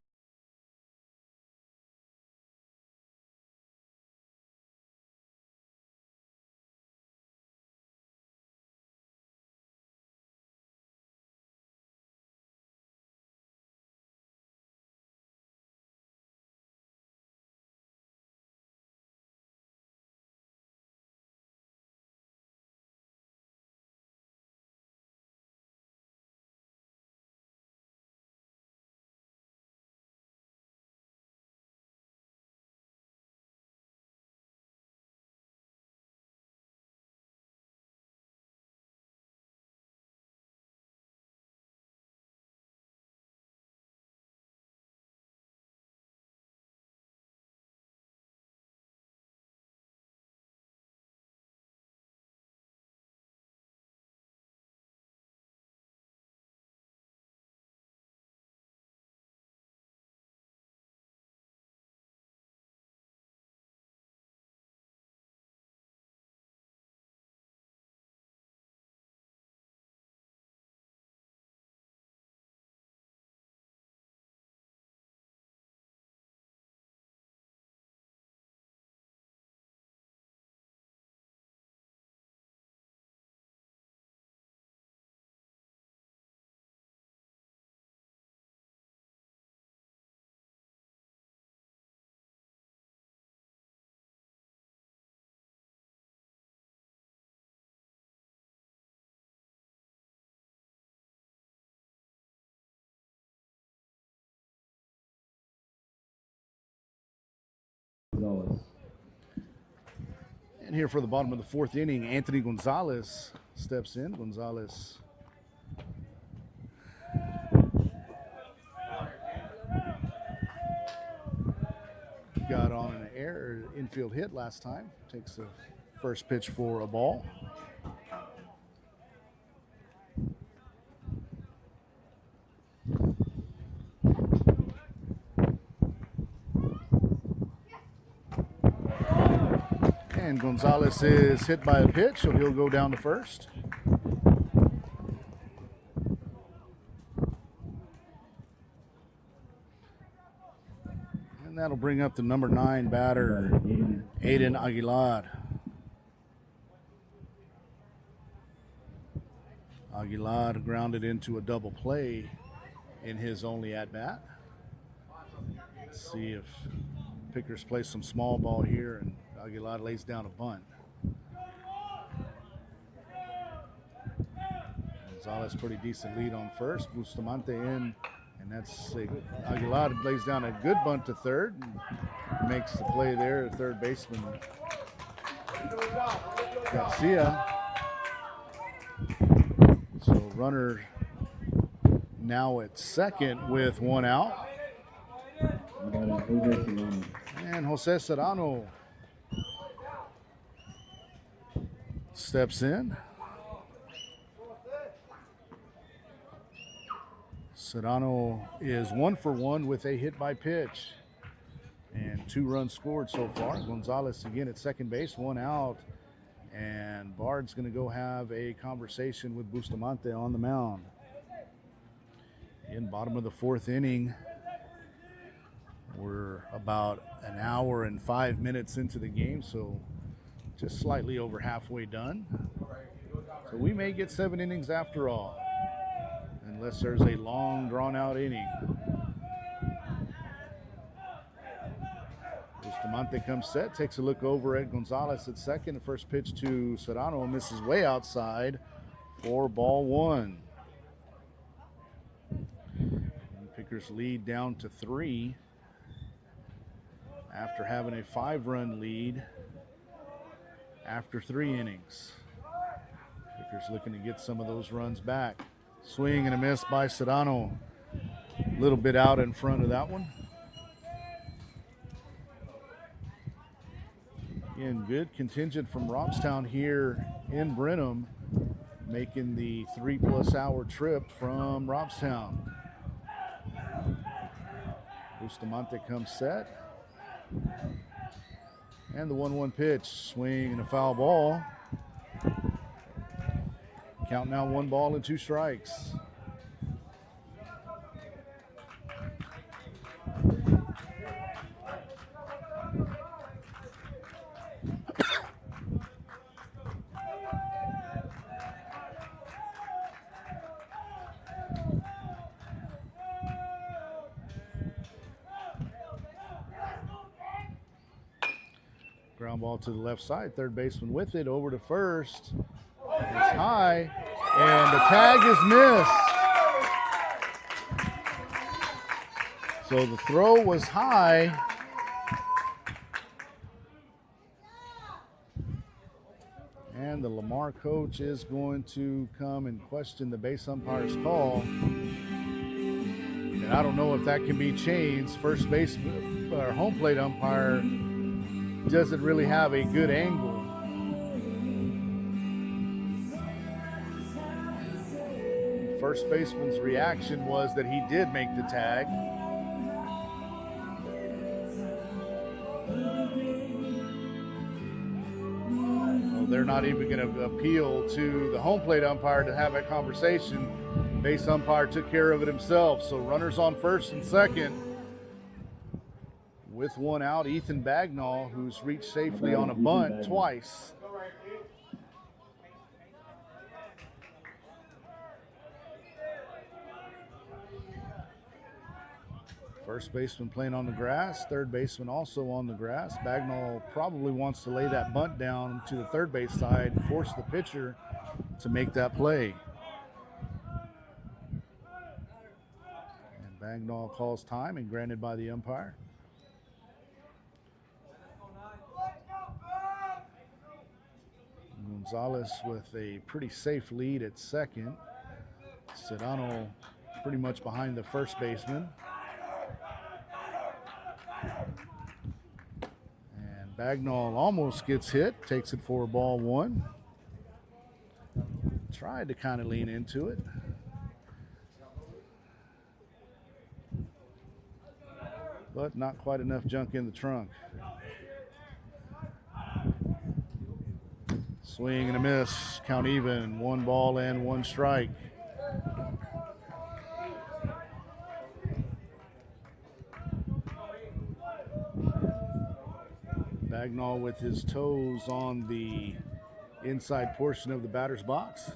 Gonzalez. And here for the bottom of the 4th inning, Anthony Gonzalez steps in. Gonzalez got on an error infield hit last time. Takes the first pitch for a ball. And Gonzalez is hit by a pitch, so he'll go down to first. And that'll bring up the number 9 batter, Aiden Aguilar. Aguilar grounded into a double play in his only at-bat. Let's see if Pickers play some small ball here and Aguilar lays down a bunt. Gonzalez pretty decent lead on first. Bustamante in, and that's Aguilar lays down a good bunt to third and makes the play there. The third baseman Garcia. So runner now at second with 1 out. And Jose Serrano steps in. Serrano is 1 for 1 with a hit by pitch and 2 runs scored so far. Gonzalez again at second base, 1 out, and Bard's going to go have a conversation with Bustamante on the mound. In bottom of the 4th inning, we're about an hour and 5 minutes into the game, so just slightly over halfway done. So we may get 7 innings after all, unless there's a long, drawn-out inning. Bustamante comes set, takes a look over at Gonzalez at second. The first pitch to Serrano misses way outside for ball 1. And Pickers lead down to 3 after having a 5-run lead after 3 innings. Pickers looking to get some of those runs back. Swing and a miss by Serrano. A little bit out in front of that one. Again, good contingent from Robstown here in Brenham, making the 3+ hour trip from Robstown. Bustamante comes set. And the 1-1 pitch, swing and a foul ball. Count now 1 ball and 2 strikes. Ground ball to the left side. Third baseman with it. Over to first. It's high. And the tag is missed. So the throw was high. And the LAMAR coach is going to come and question the base umpire's call. And I don't know if that can be changed. First baseman or home plate umpire doesn't really have a good angle. First baseman's reaction was that he did make the tag. Well, they're not even going to appeal to the home plate umpire to have that conversation. Base umpire took care of it himself. So runners on first and second. With 1 out, Ethan Bagnall, who's reached safely on a bunt twice. First baseman playing on the grass, third baseman also on the grass. Bagnall probably wants to lay that bunt down to the third base side, force the pitcher to make that play. And Bagnall calls time and granted by the umpire. Gonzalez with a pretty safe lead at second. Sedano pretty much behind the first baseman. And Bagnall almost gets hit, takes it for a ball 1. Tried to kind of lean into it. But not quite enough junk in the trunk. Swing and a miss, count even, 1 ball and 1 strike. Bagnall with his toes on the inside portion of the batter's box.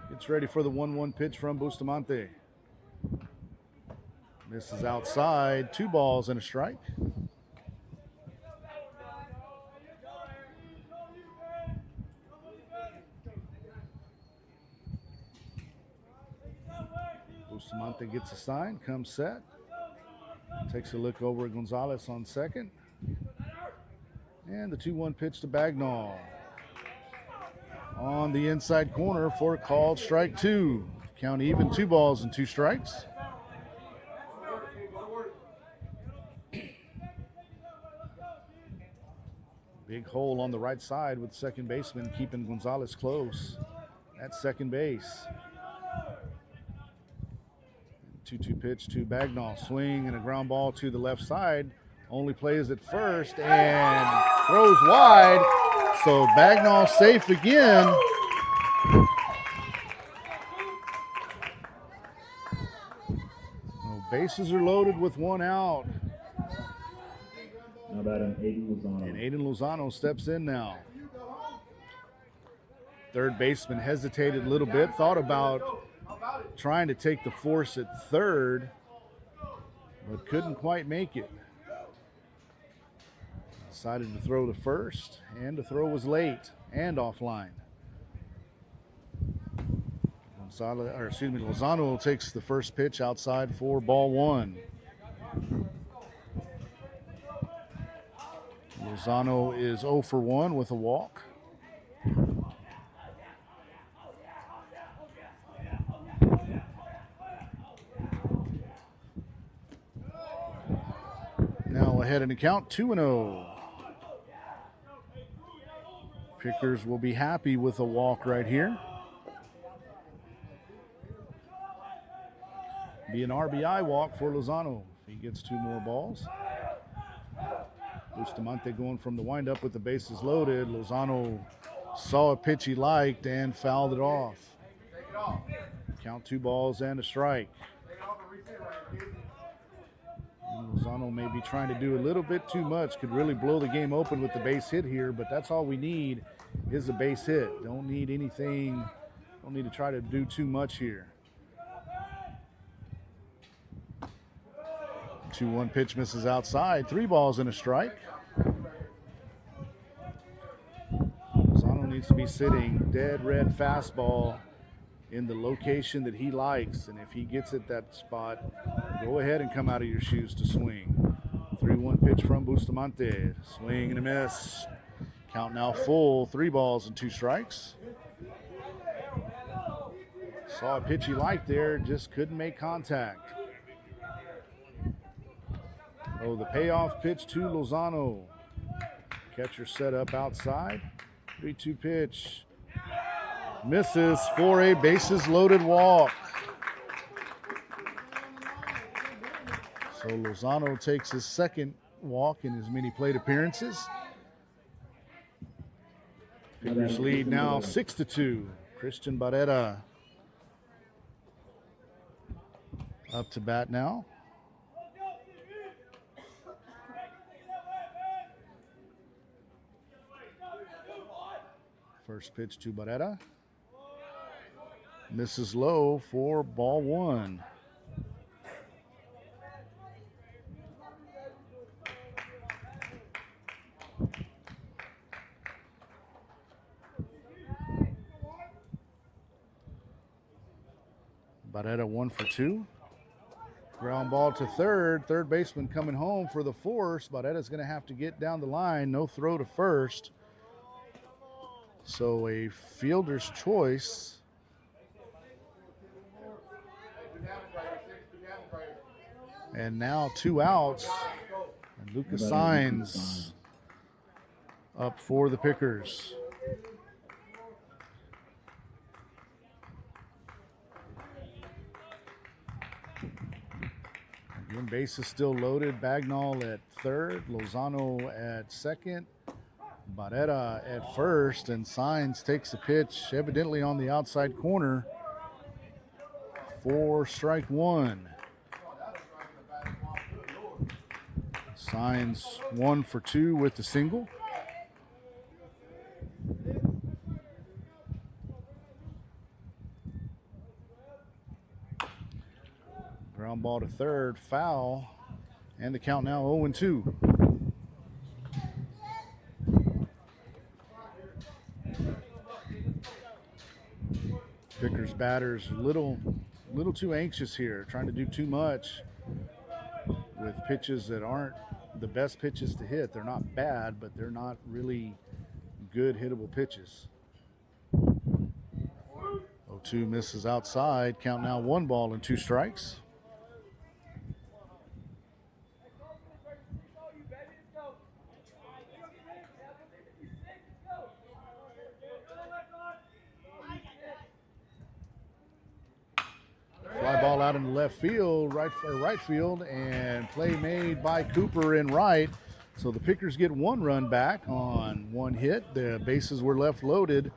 Gets ready for the 1-1 pitch from Bustamante. This is outside, 2 balls and a strike. Bustamante gets a sign, comes set. Takes a look over at Gonzalez on second. And the 2-1 pitch to Bagnall. On the inside corner for called strike 2. Count even, 2 balls and 2 strikes. Big hole on the right side with second baseman keeping Gonzalez close at second base. 2-2 pitch to Bagnall. Swing and a ground ball to the left side. Only plays at first and throws wide. So Bagnall safe again. Well, bases are loaded with 1 out. Now batting Aiden Lozano. And Aiden Lozano steps in now. Third baseman hesitated a little bit, thought about trying to take the force at third, but couldn't quite make it. Decided to throw to first, and the throw was late and offline. Lozano takes the first pitch outside for ball 1. Lozano is 0 for 1 with a walk. Now ahead in the count, 2-0. Pickers will be happy with a walk right here. Be an RBI walk for Lozano if he gets 2 more balls. Bustamante going from the windup with the bases loaded. Lozano saw a pitch he liked and fouled it off. Count 2 balls and a strike. Lozano may be trying to do a little bit too much. Could really blow the game open with the base hit here, but that's all we need is a base hit. Don't need anything. Don't need to try to do too much here. 2-1 pitch misses outside. 3 balls and a strike. Lozano needs to be sitting dead red fastball in the location that he likes, and if he gets at that spot, go ahead and come out of your shoes to swing. 3-1 pitch from Bustamante. Swing and a miss. Count now full. 3 balls and 2 strikes. Saw a pitch he liked there, just couldn't make contact. Oh, the payoff pitch to Lozano. Catcher set up outside. 3-2 pitch. Misses for a bases loaded walk. So Lozano takes his second walk in his many plate appearances. Pickers lead now 6-2. Christian Barrera up to bat now. First pitch to Barrera. Misses low for ball 1. Barrera 1 for 2. Ground ball to third. Third baseman coming home for the force. Barrera's going to have to get down the line. No throw to first. So a fielder's choice. And now 2 outs. And Lucas Saenz up for the Pickers. Again, base is still loaded. Bagnall at third. Lozano at second. Barrera at first. And Saenz takes a pitch, evidently on the outside corner, for strike 1. Saenz 1 for 2 with the single. Ground ball to third, foul, and the count now 0-2. Pickers batters little too anxious here, trying to do too much with pitches that aren't the best pitches to hit. They're not bad, but they're not really good hittable pitches. 0-2 misses outside. Count now 1 ball and 2 strikes. Fly ball out into left field, right field, and play made by Cooper in right. So the Pickers get 1 run back on 1 hit. The bases were left loaded.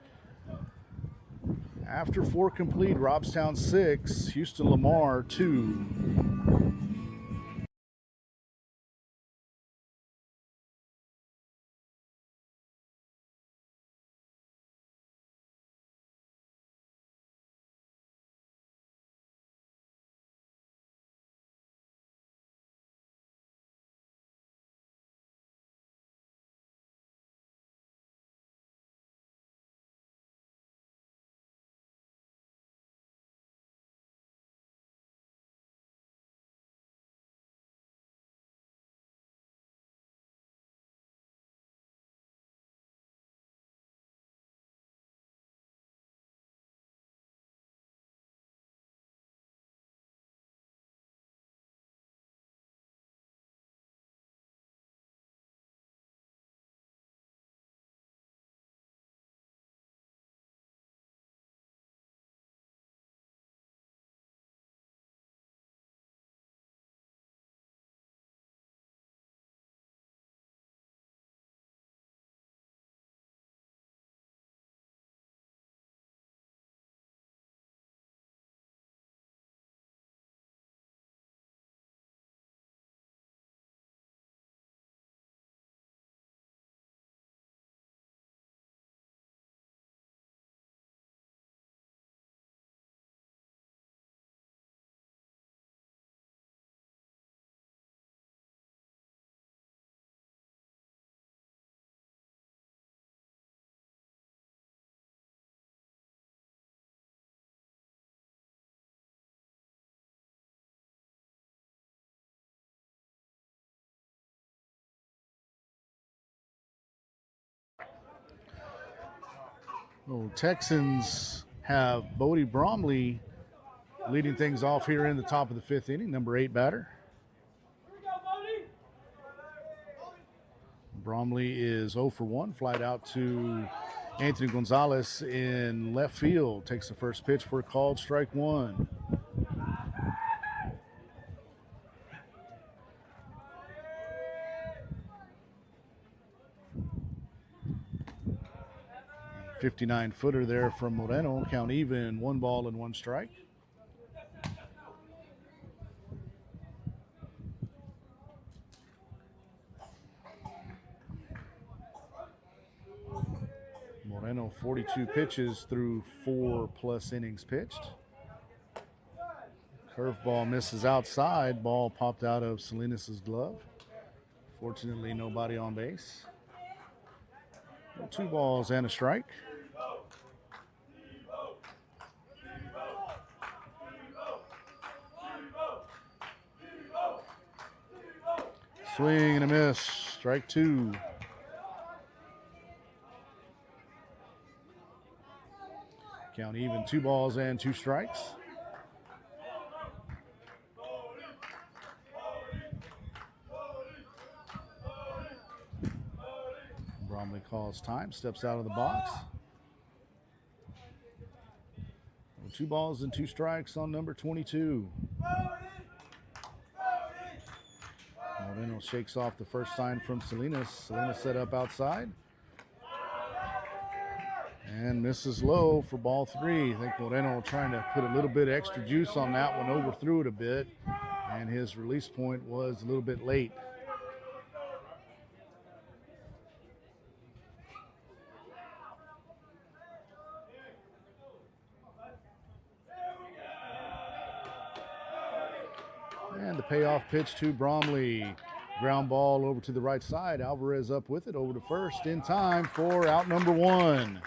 After 4 complete, Robstown 6, Houston LAMAR 2. Well, Texans have Bodie Bromley leading things off here in the top of the 5th inning, number 8 batter. Bromley is 0 for 1, flied out to Anthony Gonzalez in left field. Takes the first pitch for a called strike 1. .59-footer there from Moreno. Count even, 1 ball and 1 strike. Moreno 42 pitches through 4+ innings pitched. Curveball misses outside. Ball popped out of Salinas' glove. Fortunately, nobody on base. 2 balls and a strike. Swing and a miss. Strike 2. Count even, 2 balls and 2 strikes. Bromley calls time, steps out of the box. 2 balls and 2 strikes on number 22. Moreno shakes off the first sign from Salinas. Salinas set up outside. And misses low for ball 3. I think Moreno trying to put a little bit of extra juice on that one, overthrew it a bit. And his release point was a little bit late. And the payoff pitch to Bromley. Ground ball over to the right side. Alvarez up with it over to first in time for out number 1.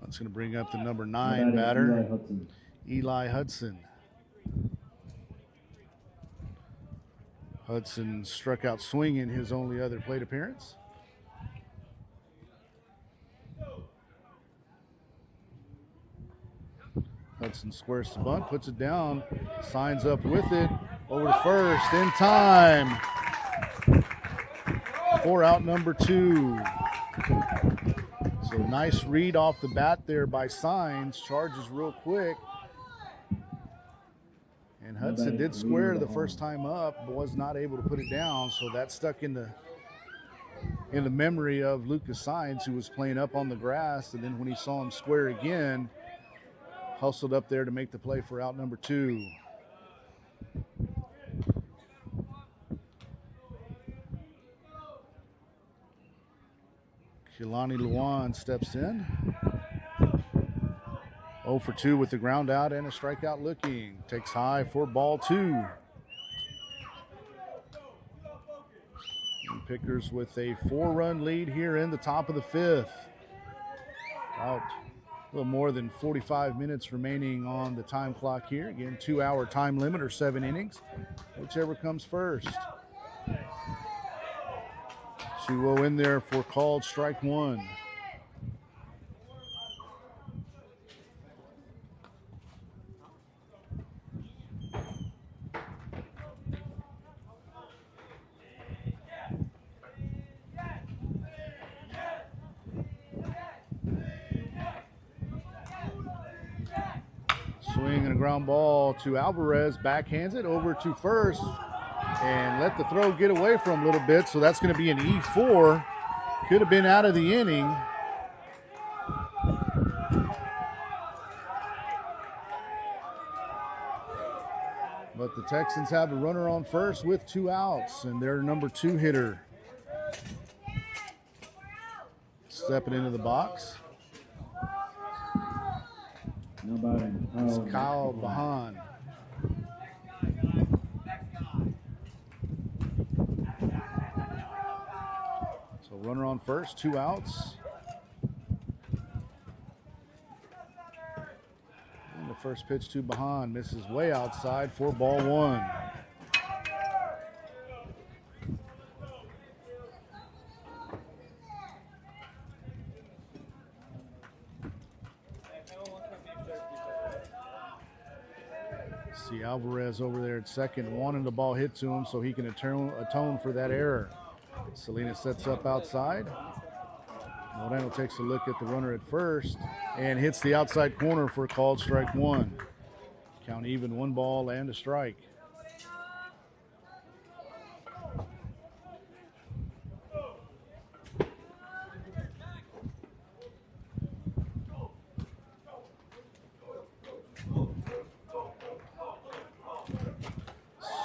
That's going to bring up the number 9 batter, Eli Hudson. Hudson struck out swinging his only other plate appearance. Hudson squares the bunt, puts it down, signs up with it, over to first, in time for out number 2. So nice read off the bat there by Signs, charges real quick. And Hudson did square the first time up, but was not able to put it down, so that stuck in the memory of Lucas Signs, who was playing up on the grass, and then when he saw him square again, hustled up there to make the play for out number 2. Kehlani Luan steps in. 0 for 2 with the ground out and a strikeout looking. Takes high for ball 2. And Pickers with a 4-run lead here in the top of the 5th. Out. A little more than 45 minutes remaining on the time clock here. Again, 2-hour time limit or 7 innings, whichever comes first. 2-0 in there for called strike 1. Swing and a ground ball to Alvarez, backhands it over to first and let the throw get away from him a little bit. So that's going to be an E4. Could have been out of the inning. But the Texans have a runner on first with 2 outs, and their number 2 hitter stepping into the box. It's Kyle Bahan. So runner on first, 2 outs. And the first pitch to Bahan misses way outside for ball 1. See Alvarez over there at second, wanting the ball hit to him so he can atone for that error. Salinas sets up outside. Moreno takes a look at the runner at first and hits the outside corner for a called strike one. Count even, 1 ball and a strike.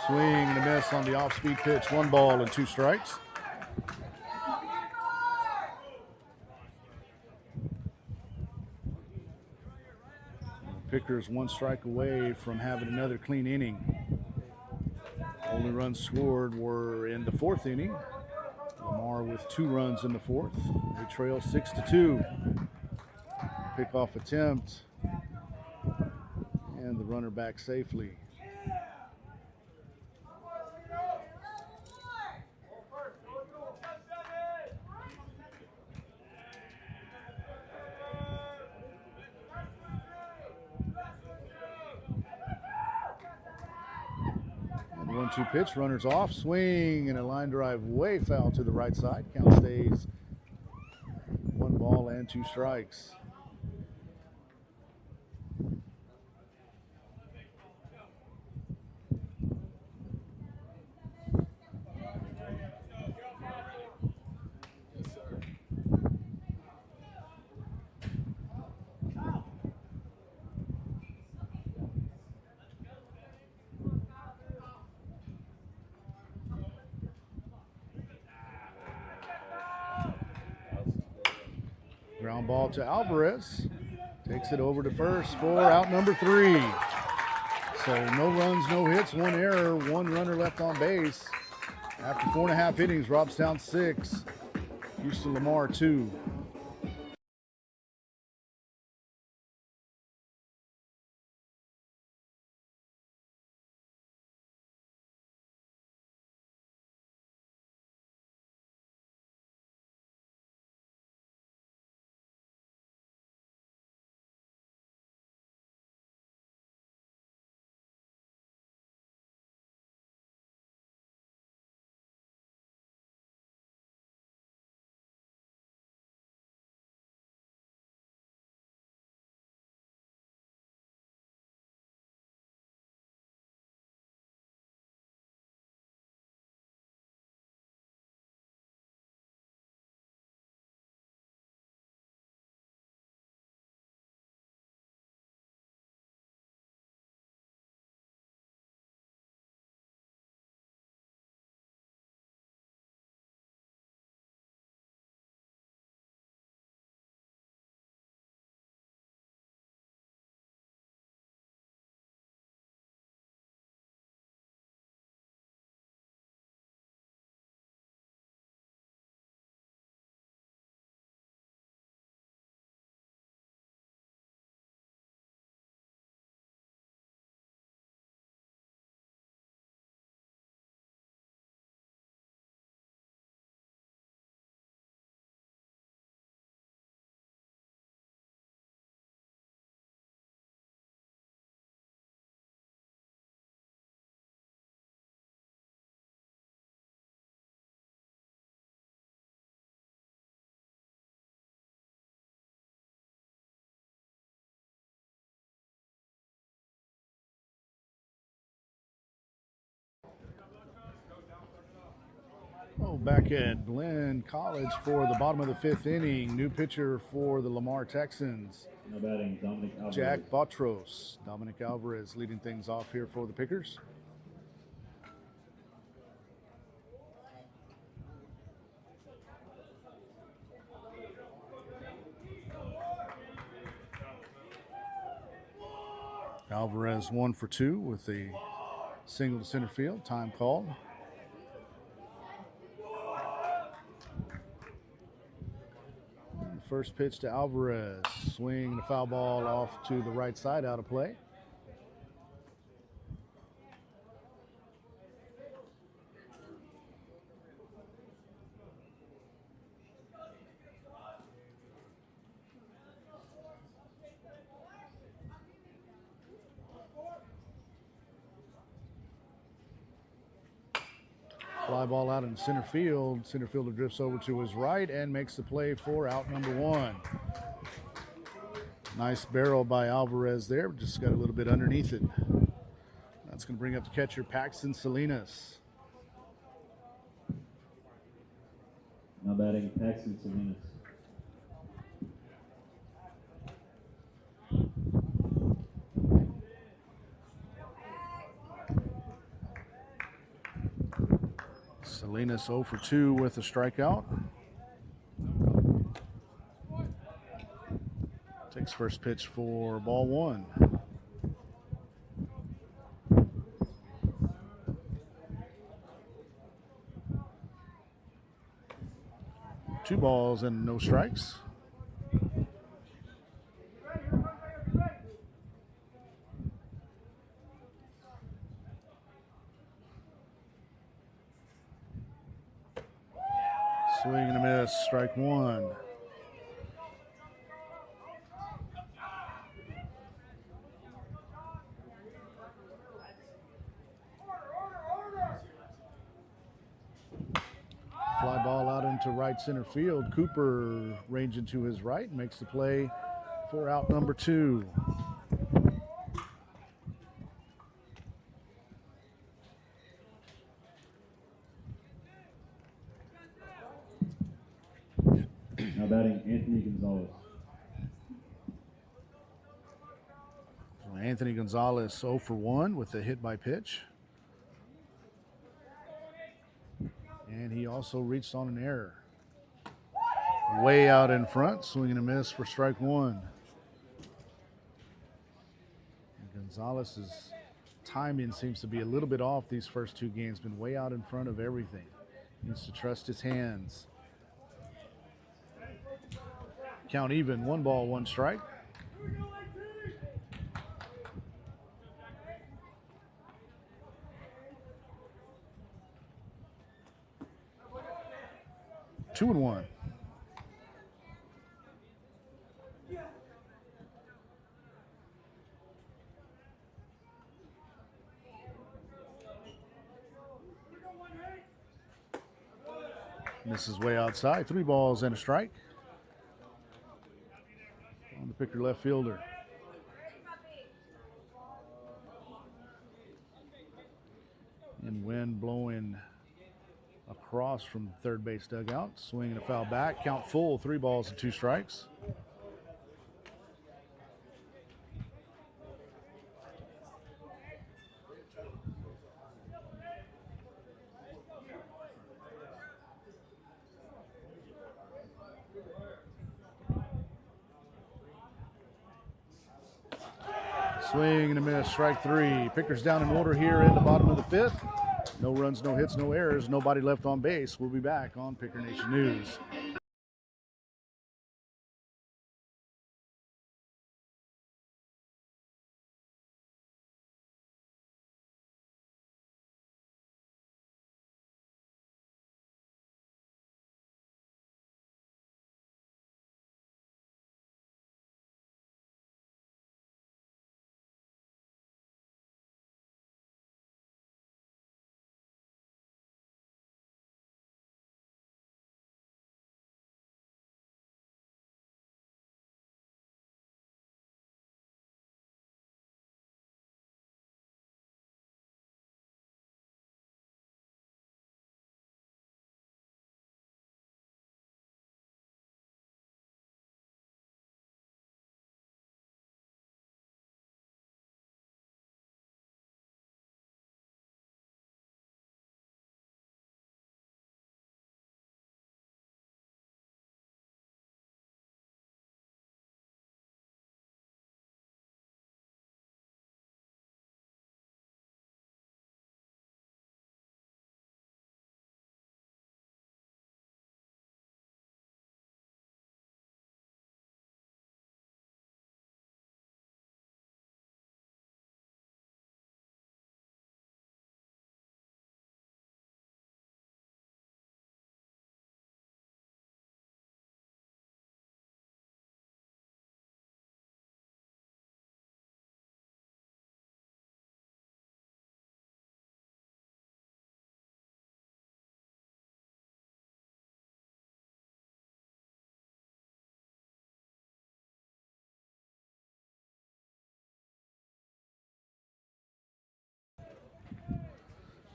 Swing and a miss on the off-speed pitch. 1 ball and 2 strikes. Pickers 1 strike away from having another clean inning. Only runs scored were in the 4th inning. LAMAR with 2 runs in the 4th. They trail 6-2. Pickoff attempt. And the runner back safely. And 1-2 pitch, runners off, swing, and a line drive way foul to the right side. Count stays 1 ball and 2 strikes. Ground ball to Alvarez. Takes it over to first for out number 3. So no runs, no hits, 1 error, 1 runner left on base. After 4.5 innings, Robstown 6, Houston LAMAR 2. Oh, back at Glenn College for the bottom of the 5th inning. New pitcher for the LAMAR Texans. Now batting, Dominic Alvarez. Jack Botros. Dominic Alvarez leading things off here for the Pickers. Alvarez 1 for 2 with a single to center field. Time called. First pitch to Alvarez. Swing, the foul ball off to the right side, out of play. Fly ball out in center field. Center fielder drifts over to his right and makes the play for out number 1. Nice barrel by Alvarez there, just got a little bit underneath it. That's going to bring up the catcher, Paxton Salinas. Now batting, Paxton Salinas. Salinas 0 for 2 with a strikeout. Takes first pitch for ball 1. Two balls and no strikes. Swing and a miss, strike 1. Fly ball out into right center field. Cooper ranging to his right, makes the play for out number 2. Now batting, Anthony Gonzalez. Anthony Gonzalez 0 for 1 with a hit by pitch. And he also reached on an error. Way out in front, swing and a miss for strike 1. And Gonzalez's timing seems to be a little bit off these first 2 games. Been way out in front of everything. Needs to trust his hands. Count even, 1 ball, 1 strike. Two and 1. Misses way outside. 3 balls and a strike. On the picker, left fielder. And wind blowing across from third base dugout. Swing and a foul back. Count full. 3 balls and 2 strikes. Swing and a miss, strike 3. Pickers down in order here in the bottom of the 5th. No runs, no hits, no errors, nobody left on base. We'll be back on Picker Nation News.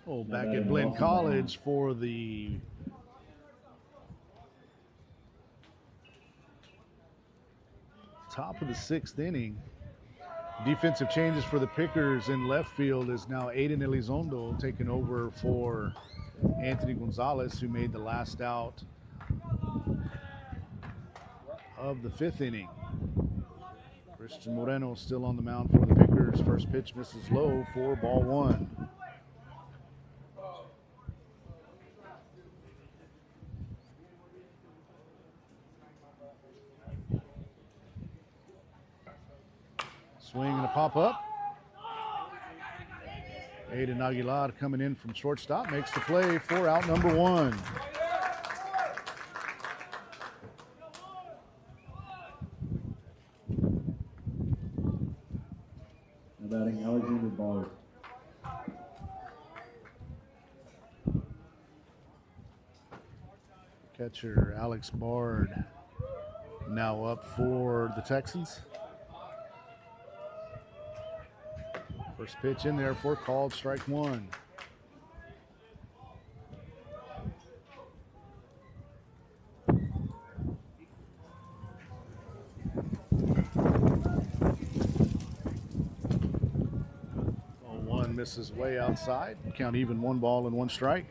Oh, back at Blinn College for the top of the 6th inning. Defensive changes for the Pickers in left field is now Aiden Elizondo taking over for Anthony Gonzalez, who made the last out of the 5th inning. Christian Moreno still on the mound for the Pickers. First pitch misses low for ball 1. Swing and a pop up. Aiden Aguilar coming in from shortstop makes the play for out number 1. Now batting Alexander Bard. Catcher Alex Bard now up for the Texans. First pitch in there for called strike 1. One misses way outside. Count even, 1 ball and 1 strike.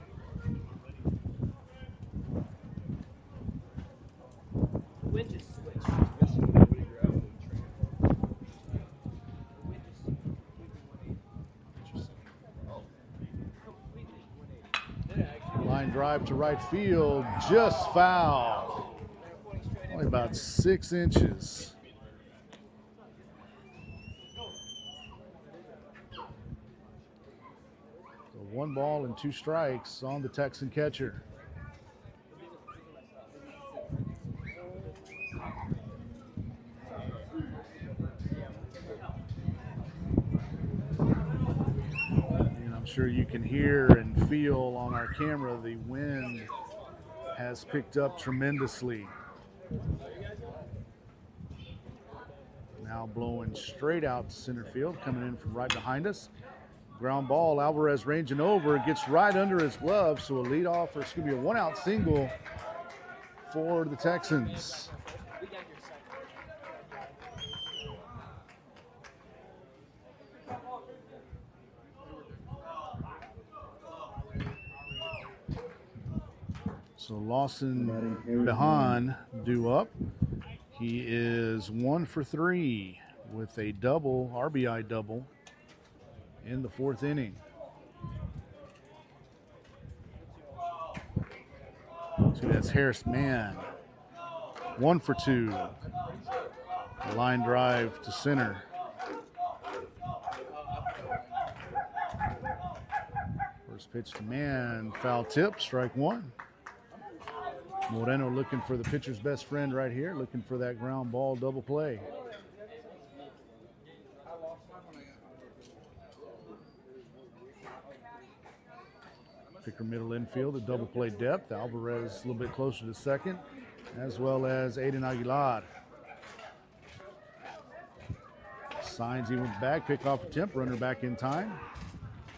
Line drive to right field, just foul. Only about 6 inches. So 1 ball and 2 strikes on the Texan catcher. Sure you can hear and feel on our camera the wind has picked up tremendously. Now blowing straight out to center field, coming in from right behind us. Ground ball, Alvarez ranging over, gets right under his glove, so a leadoff, or it's going to be a 1-out single for the Texans. So Lawson Behan due up. He is 1 for 3 with a double, RBI double in the 4th inning. So that's Harris Mann. 1 for 2. A line drive to center. First pitch to Mann, foul tip, strike 1. Moreno looking for the pitcher's best friend right here, looking for that ground ball double play. Picker middle infield, a double play depth. Alvarez a little bit closer to second, as well as Aiden Aguilar. Signs he went back, pick off attempt, runner back in time.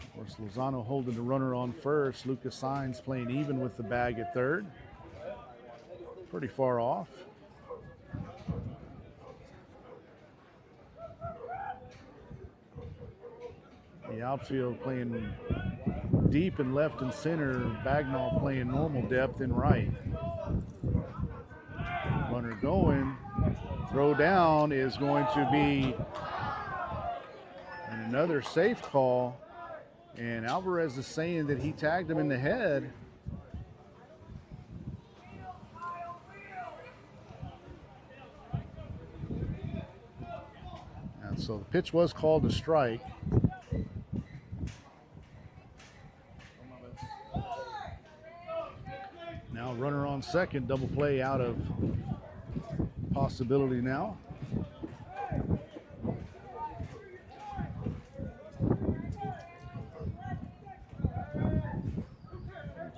Of course, Lozano holding the runner on first. Lucas Signs playing even with the bag at third. Pretty far off. The outfield playing deep in left and center. Bagnall playing normal depth in right. Runner going. Throw down is going to be another safe call. And Alvarez is saying that he tagged him in the head. So the pitch was called a strike. Now runner on second, double play out of possibility now.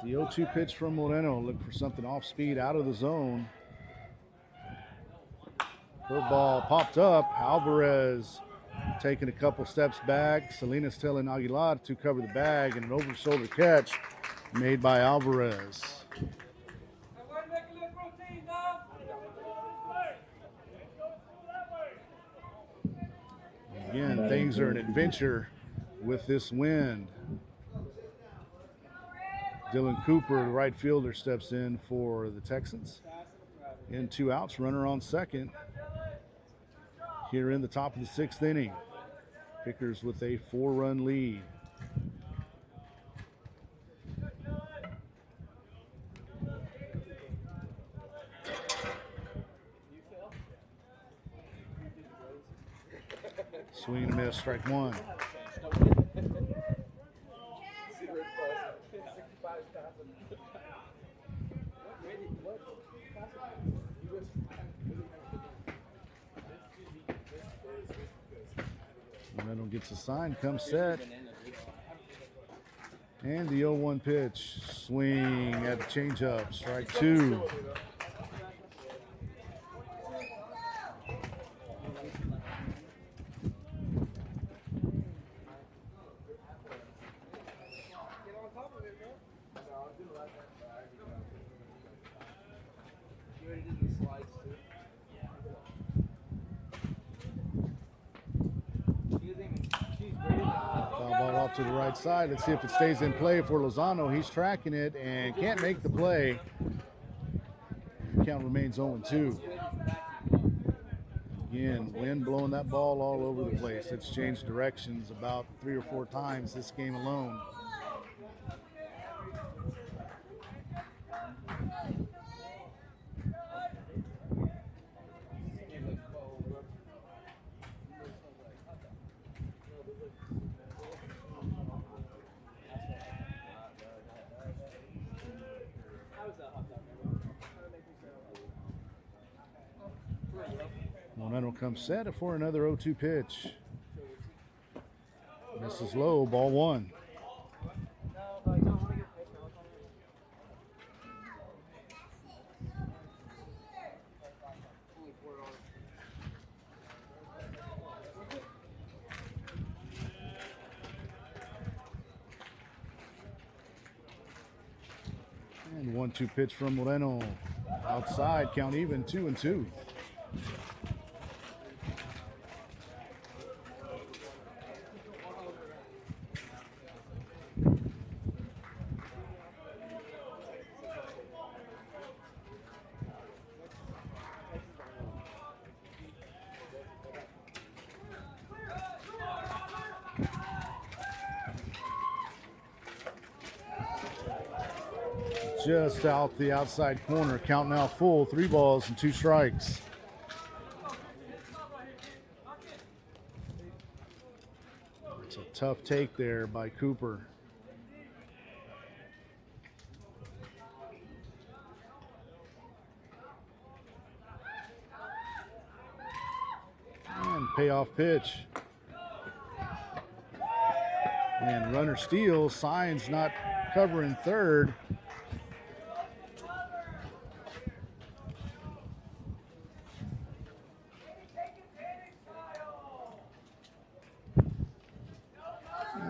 The 0-2 pitch from Moreno, look for something off speed out of the zone. Curveball popped up. Alvarez taking a couple steps back. Salinas telling Aguilar to cover the bag, and an over-shoulder catch made by Alvarez. Again, things are an adventure with this wind. Dylan Cooper, the right fielder, steps in for the Texans. In 2 outs, runner on second. Here in the top of the 6th inning. Pickers with a 4-run lead. Swing and a miss, strike one. Reynolds gets a sign, comes set. And the 0-1 pitch. Swing at the changeup, strike two. To the right side. Let's see if it stays in play for Lozano. He's tracking it and can't make the play. Count remains 0-2. Again, wind blowing that ball all over the place. It's changed directions about 3 or 4 times this game alone. Moreno comes set for another 0-2 pitch. This is low, ball one. And 1-2 pitch from Moreno. Outside, count even, 2-2. Just out the outside corner. Count now full. 3 balls and 2 strikes. It's a tough take there by Cooper. And payoff pitch. And runner steals. Signs not covering third.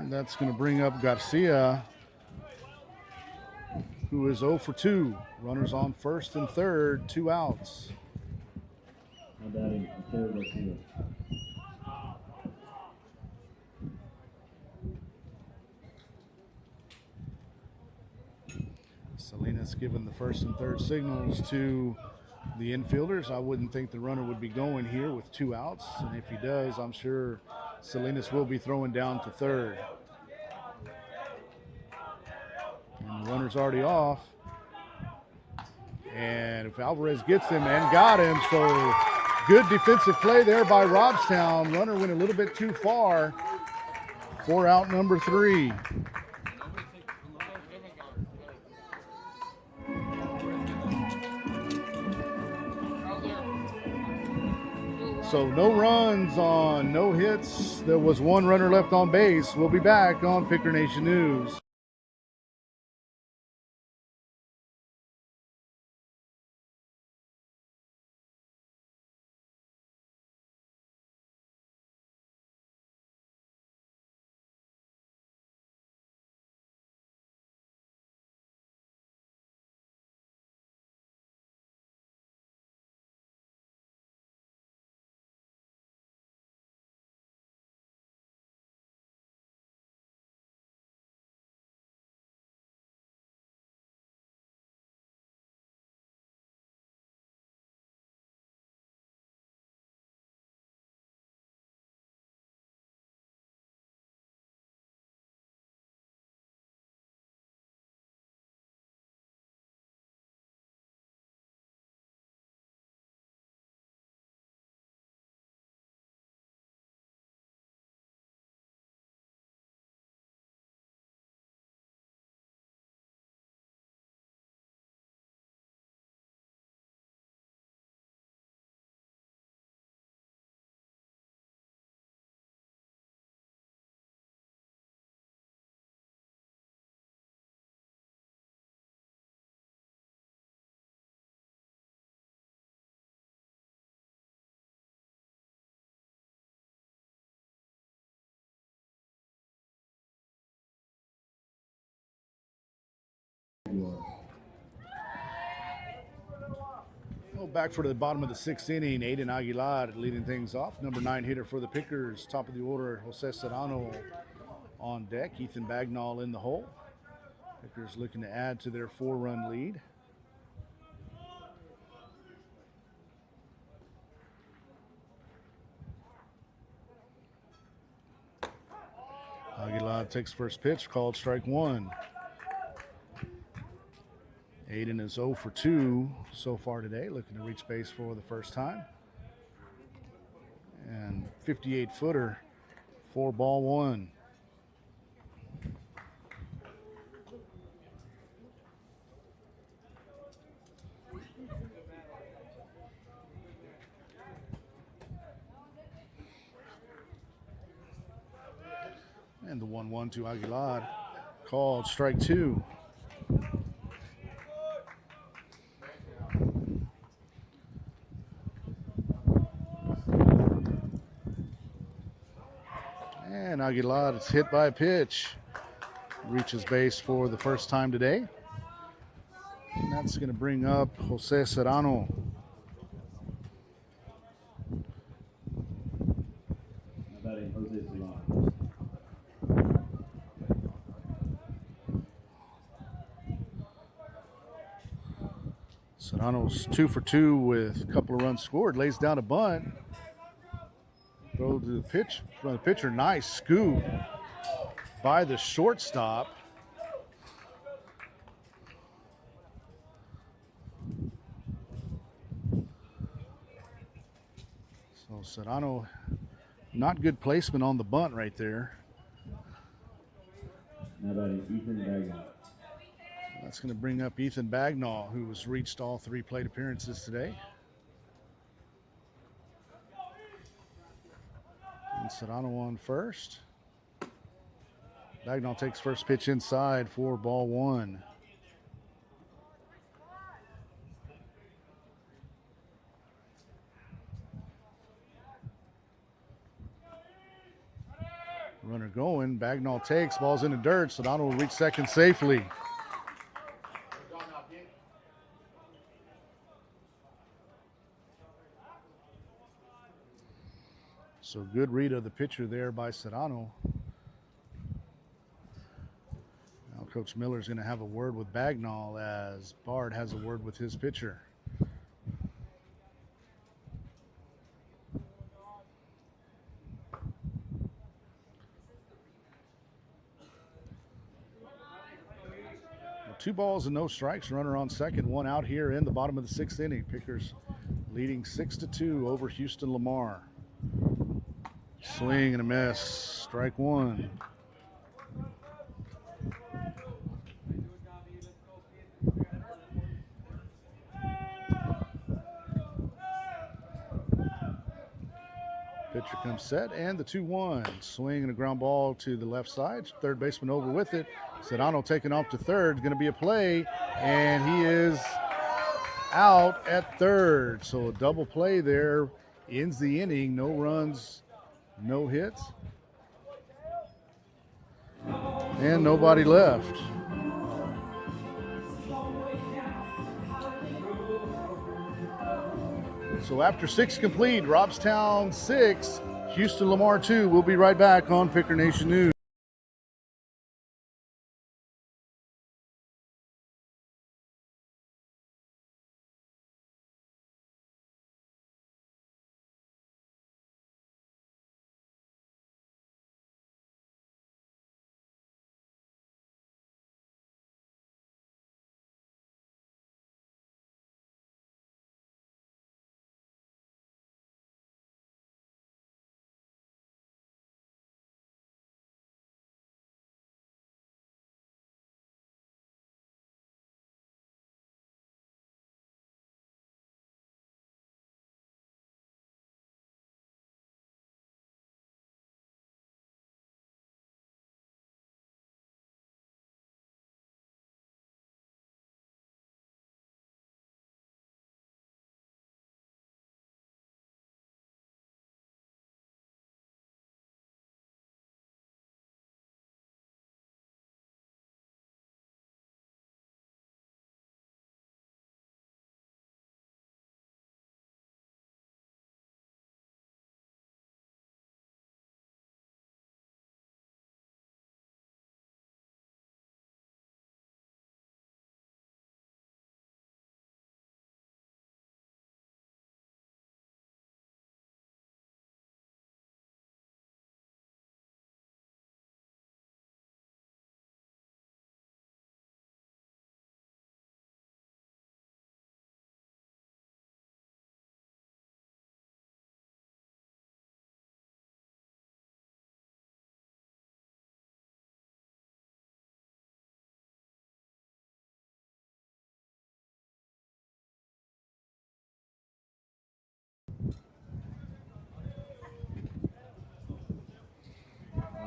That's going to bring up Garcia, who is 0 for 2. Runners on first and third, 2 outs. Salinas giving the first and third signals to the infielders. I wouldn't think the runner would be going here with 2 outs, and if he does, I'm sure Salinas will be throwing down to third. And the runner's already off. And if Alvarez gets him and got him, so good defensive play there by Robstown. Runner went a little bit too far for out number 3. So no runs on no hits. There was 1 runner left on base. We'll be back on Picker Nation News. Back for the bottom of the sixth inning, Aiden Aguilar leading things off. Number 9 hitter for the Pickers. Top of the order, Jose Serrano on deck. Ethan Bagnall in the hole. Pickers looking to add to their 4-run lead. Aguilar takes first pitch, called strike 1. Aiden is 0 for 2 so far today, looking to reach base for the first time. And 58-footer, 4-1. And the 1-1 to Aguilar, called strike 2. And Aguilar is hit by a pitch. Reaches base for the first time today. And that's going to bring up Jose Serrano. Batting Jose Serrano. Serrano's 2 for 2 with a couple of runs scored. Lays down a bunt. Throw to the pitch from the pitcher. Nice scoop by the shortstop. So Serrano, not good placement on the bunt right there. Now batting Ethan Bagnall. That's going to bring up Ethan Bagnall, who has reached all 3 plate appearances today. And Serrano on first. Bagnall takes first pitch inside for ball 1. Runner going, Bagnall takes, ball's in the dirt. Serrano will reach second safely. So good read of the pitcher there by Serrano. Now Coach Miller's going to have a word with Bagnall as Bard has a word with his pitcher. Well, 2 balls and no strikes. Runner on second, 1 out here in the bottom of the 6th inning. Pickers leading 6-2 over Houston LAMAR. Swing and a miss. Strike 1. Pitcher comes set, and the 2-1. Swing and a ground ball to the left side. Third baseman over with it. Serrano taking off to third. Going to be a play, and he is out at third. So a double play there ends the inning. No runs, no hits, and nobody left. So after 6 complete, Robstown 6, Houston LAMAR 2. We'll be right back on Picker Nation News.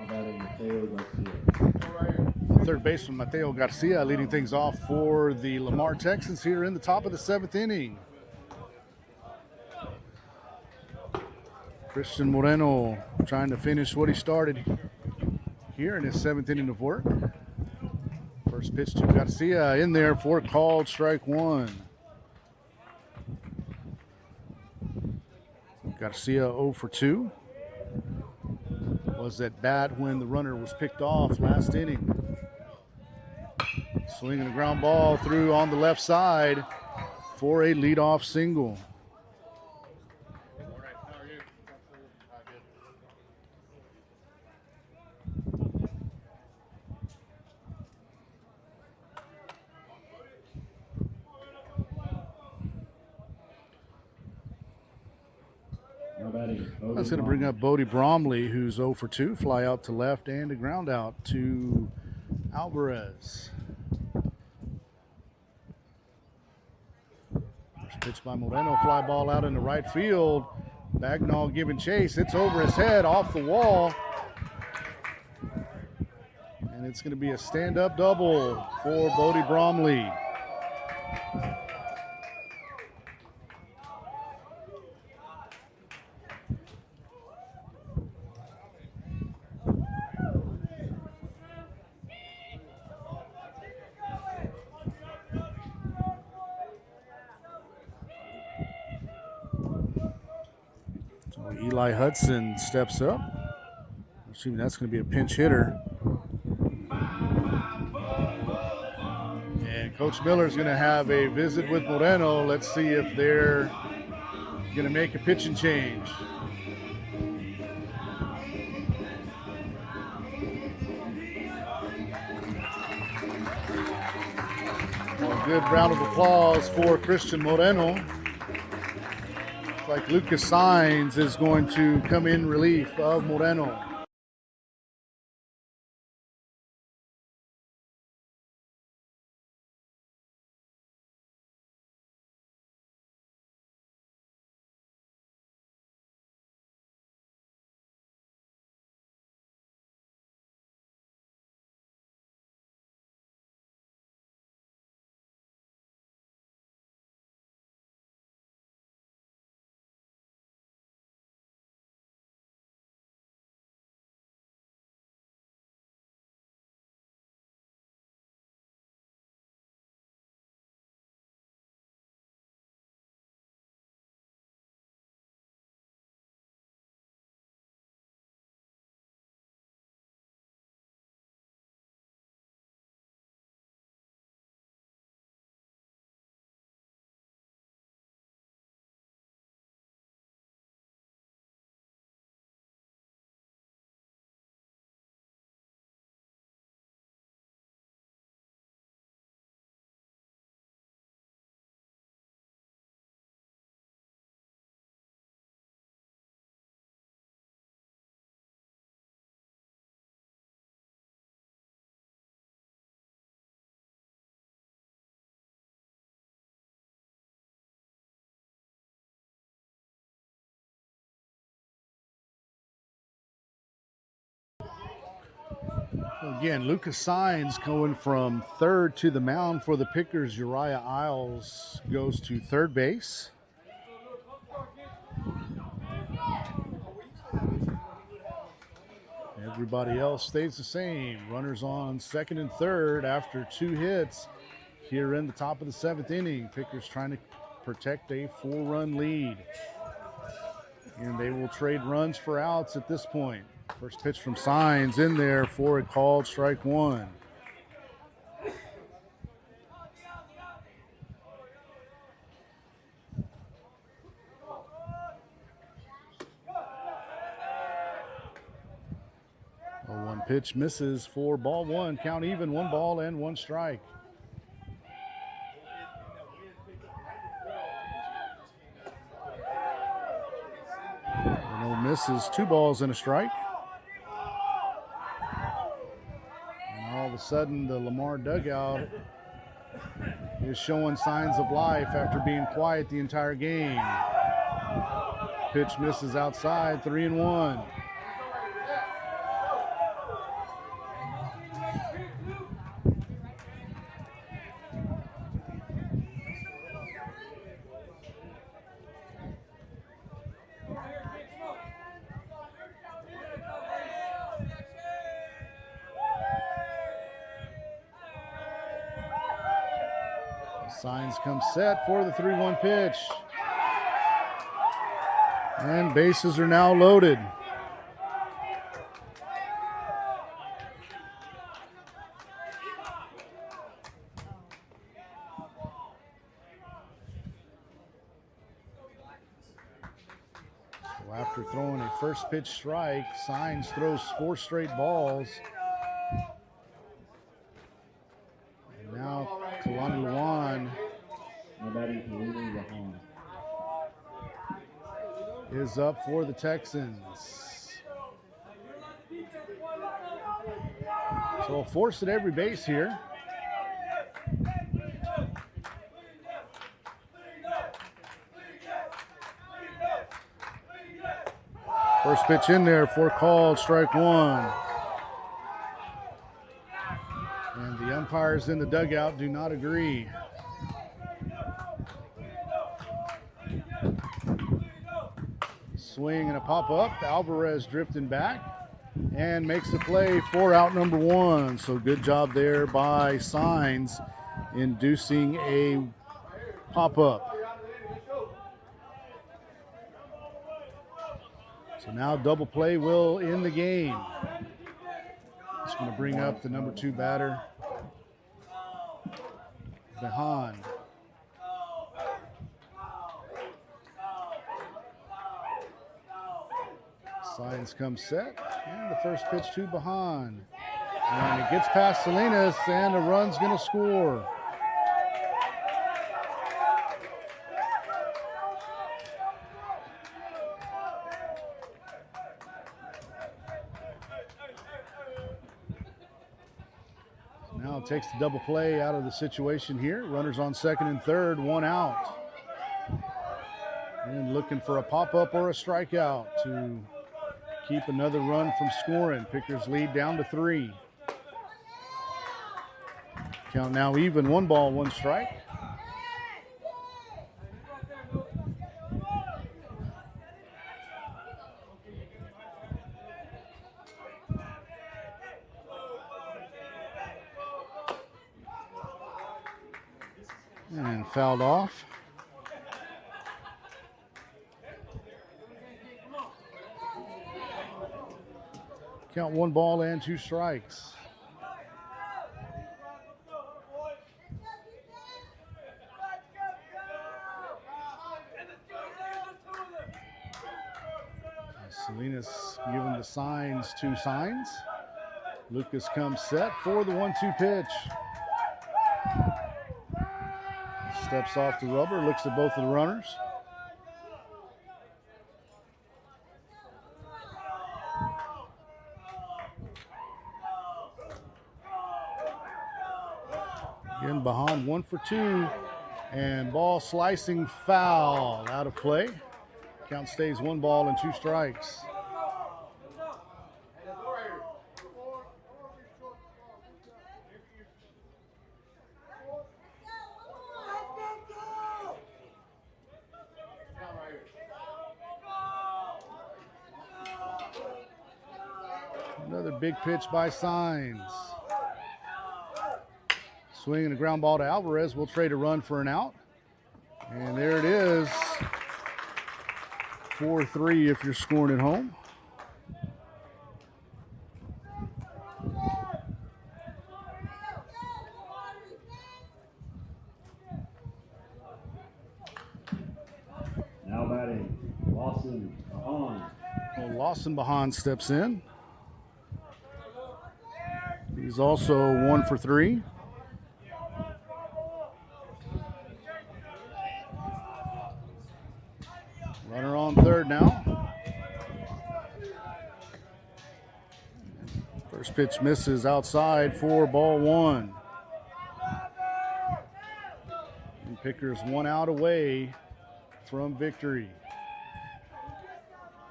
batting Mateo Garcia. Third baseman Mateo Garcia leading things off for the Lamar Texans here in the top of the 7th inning. Christian Moreno trying to finish what he started here in his 7th inning of work. First pitch to Garcia in there for called strike one. Garcia 0 for 2. Was at bat when the runner was picked off last inning. Swinging a ground ball through on the left side for a leadoff single. That's going to bring up Bodie Bromley, who's 0 for 2. Fly out to left and a ground out to Alvarez. First pitch by Moreno, fly ball out into right field. Bagnall giving chase. It's over his head, off the wall. And it's going to be a stand-up double for Bodie Bromley. Eli Hudson steps up. Assuming that's going to be a pinch hitter. And Coach Miller's going to have a visit with Moreno. Let's see if they're going to make a pitching change. A good round of applause for Christian Moreno. Like Lucas Saenz is going to come in relief of Moreno. Again, Lucas Saenz going from third to the mound for the Pickers. Uriah Isles goes to third base. Everybody else stays the same. Runners on second and third after 2 hits here in the top of the 7th inning. Pickers trying to protect a 4-run lead. And they will trade runs for outs at this point. First pitch from Saenz in there for a called strike one. A 1 pitch misses for ball 1. Count even, 1 ball and 1 strike. No misses, 2 balls and a strike. All of a sudden, the Lamar dugout is showing signs of life after being quiet the entire game. Pitch misses outside, 3-1. Signs come set for the 3-1 pitch. And bases are now loaded. So after throwing a first pitch strike, Signs throws 4 straight balls. And now Kalani Luan is up for the Texans. So a force at every base here. First pitch in there for called strike 1. And the umpires in the dugout do not agree. Swing and a pop-up. Alvarez drifting back and makes the play for out number 1. So good job there by Signs, inducing a pop-up. So now double play will end the game. It's going to bring up the number 2 batter, Behan. Signs come set, and the first pitch to Behan. And it gets past Salinas, and the run's going to score. Now it takes the double play out of the situation here. Runners on second and third, 1 out. And looking for a pop-up or a strikeout to keep another run from scoring. Pickers lead down to 3. Count now even, 1 ball, 1 strike. And fouled off. Count 1 ball and 2 strikes. Salinas giving the signs to Signs. Lucas comes set for the 1-2 pitch. Steps off the rubber, looks at both of the runners. Again, Behan 1 for 2, and ball slicing foul out of play. Count stays 1 ball and 2 strikes. Another big pitch by Signs. Swinging a ground ball to Alvarez. We'll trade a run for an out. And there it is. 4-3 if you're scoring at home. Now batting, Lawson Behan. Well, Lawson Behan steps in. He's also 1 for 3. Runner on third now. First pitch misses outside for ball 1. And Pickers 1 out away from victory.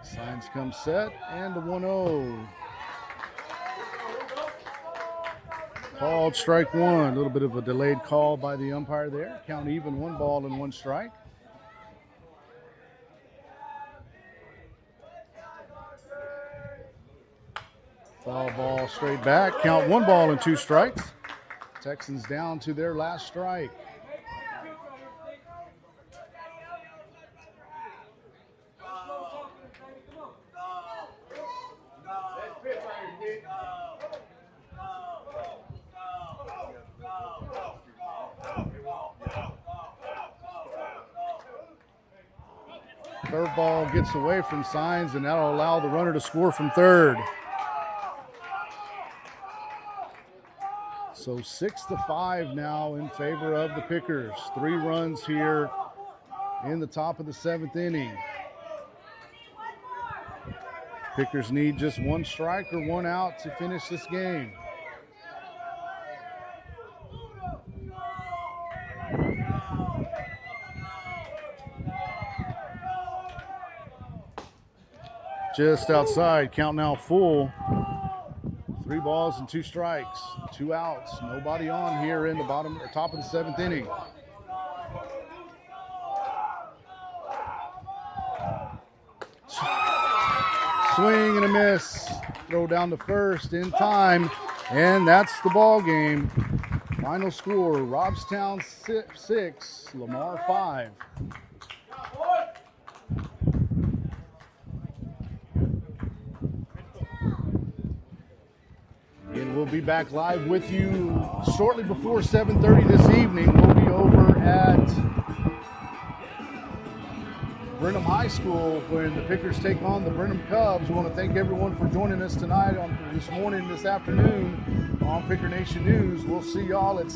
Signs come set and the 1-0. Called strike 1. A little bit of a delayed call by the umpire there. Count even, 1 ball and 1 strike. Foul ball straight back. Count 1 ball and 2 strikes. Texans down to their last strike. Curveball gets away from Signs, and that'll allow the runner to score from third. So 6-5 now in favor of the Pickers. 3 runs here in the top of the 7th inning. Pickers need just 1 strike or 1 out to finish this game. Just outside, count now full. 3 balls and 2 strikes, 2 outs, nobody on here in the top of the 7th inning. Swing and a miss, throw down to first in time, and that's the ball game. Final score, Robstown 6, LAMAR 5. And we'll be back live with you shortly before 7:30 this evening. We'll be over at Brenham High School when the Pickers take on the Brenham Cubs. We want to thank everyone for joining us tonight, this afternoon on Picker Nation News. We'll see y'all at 7.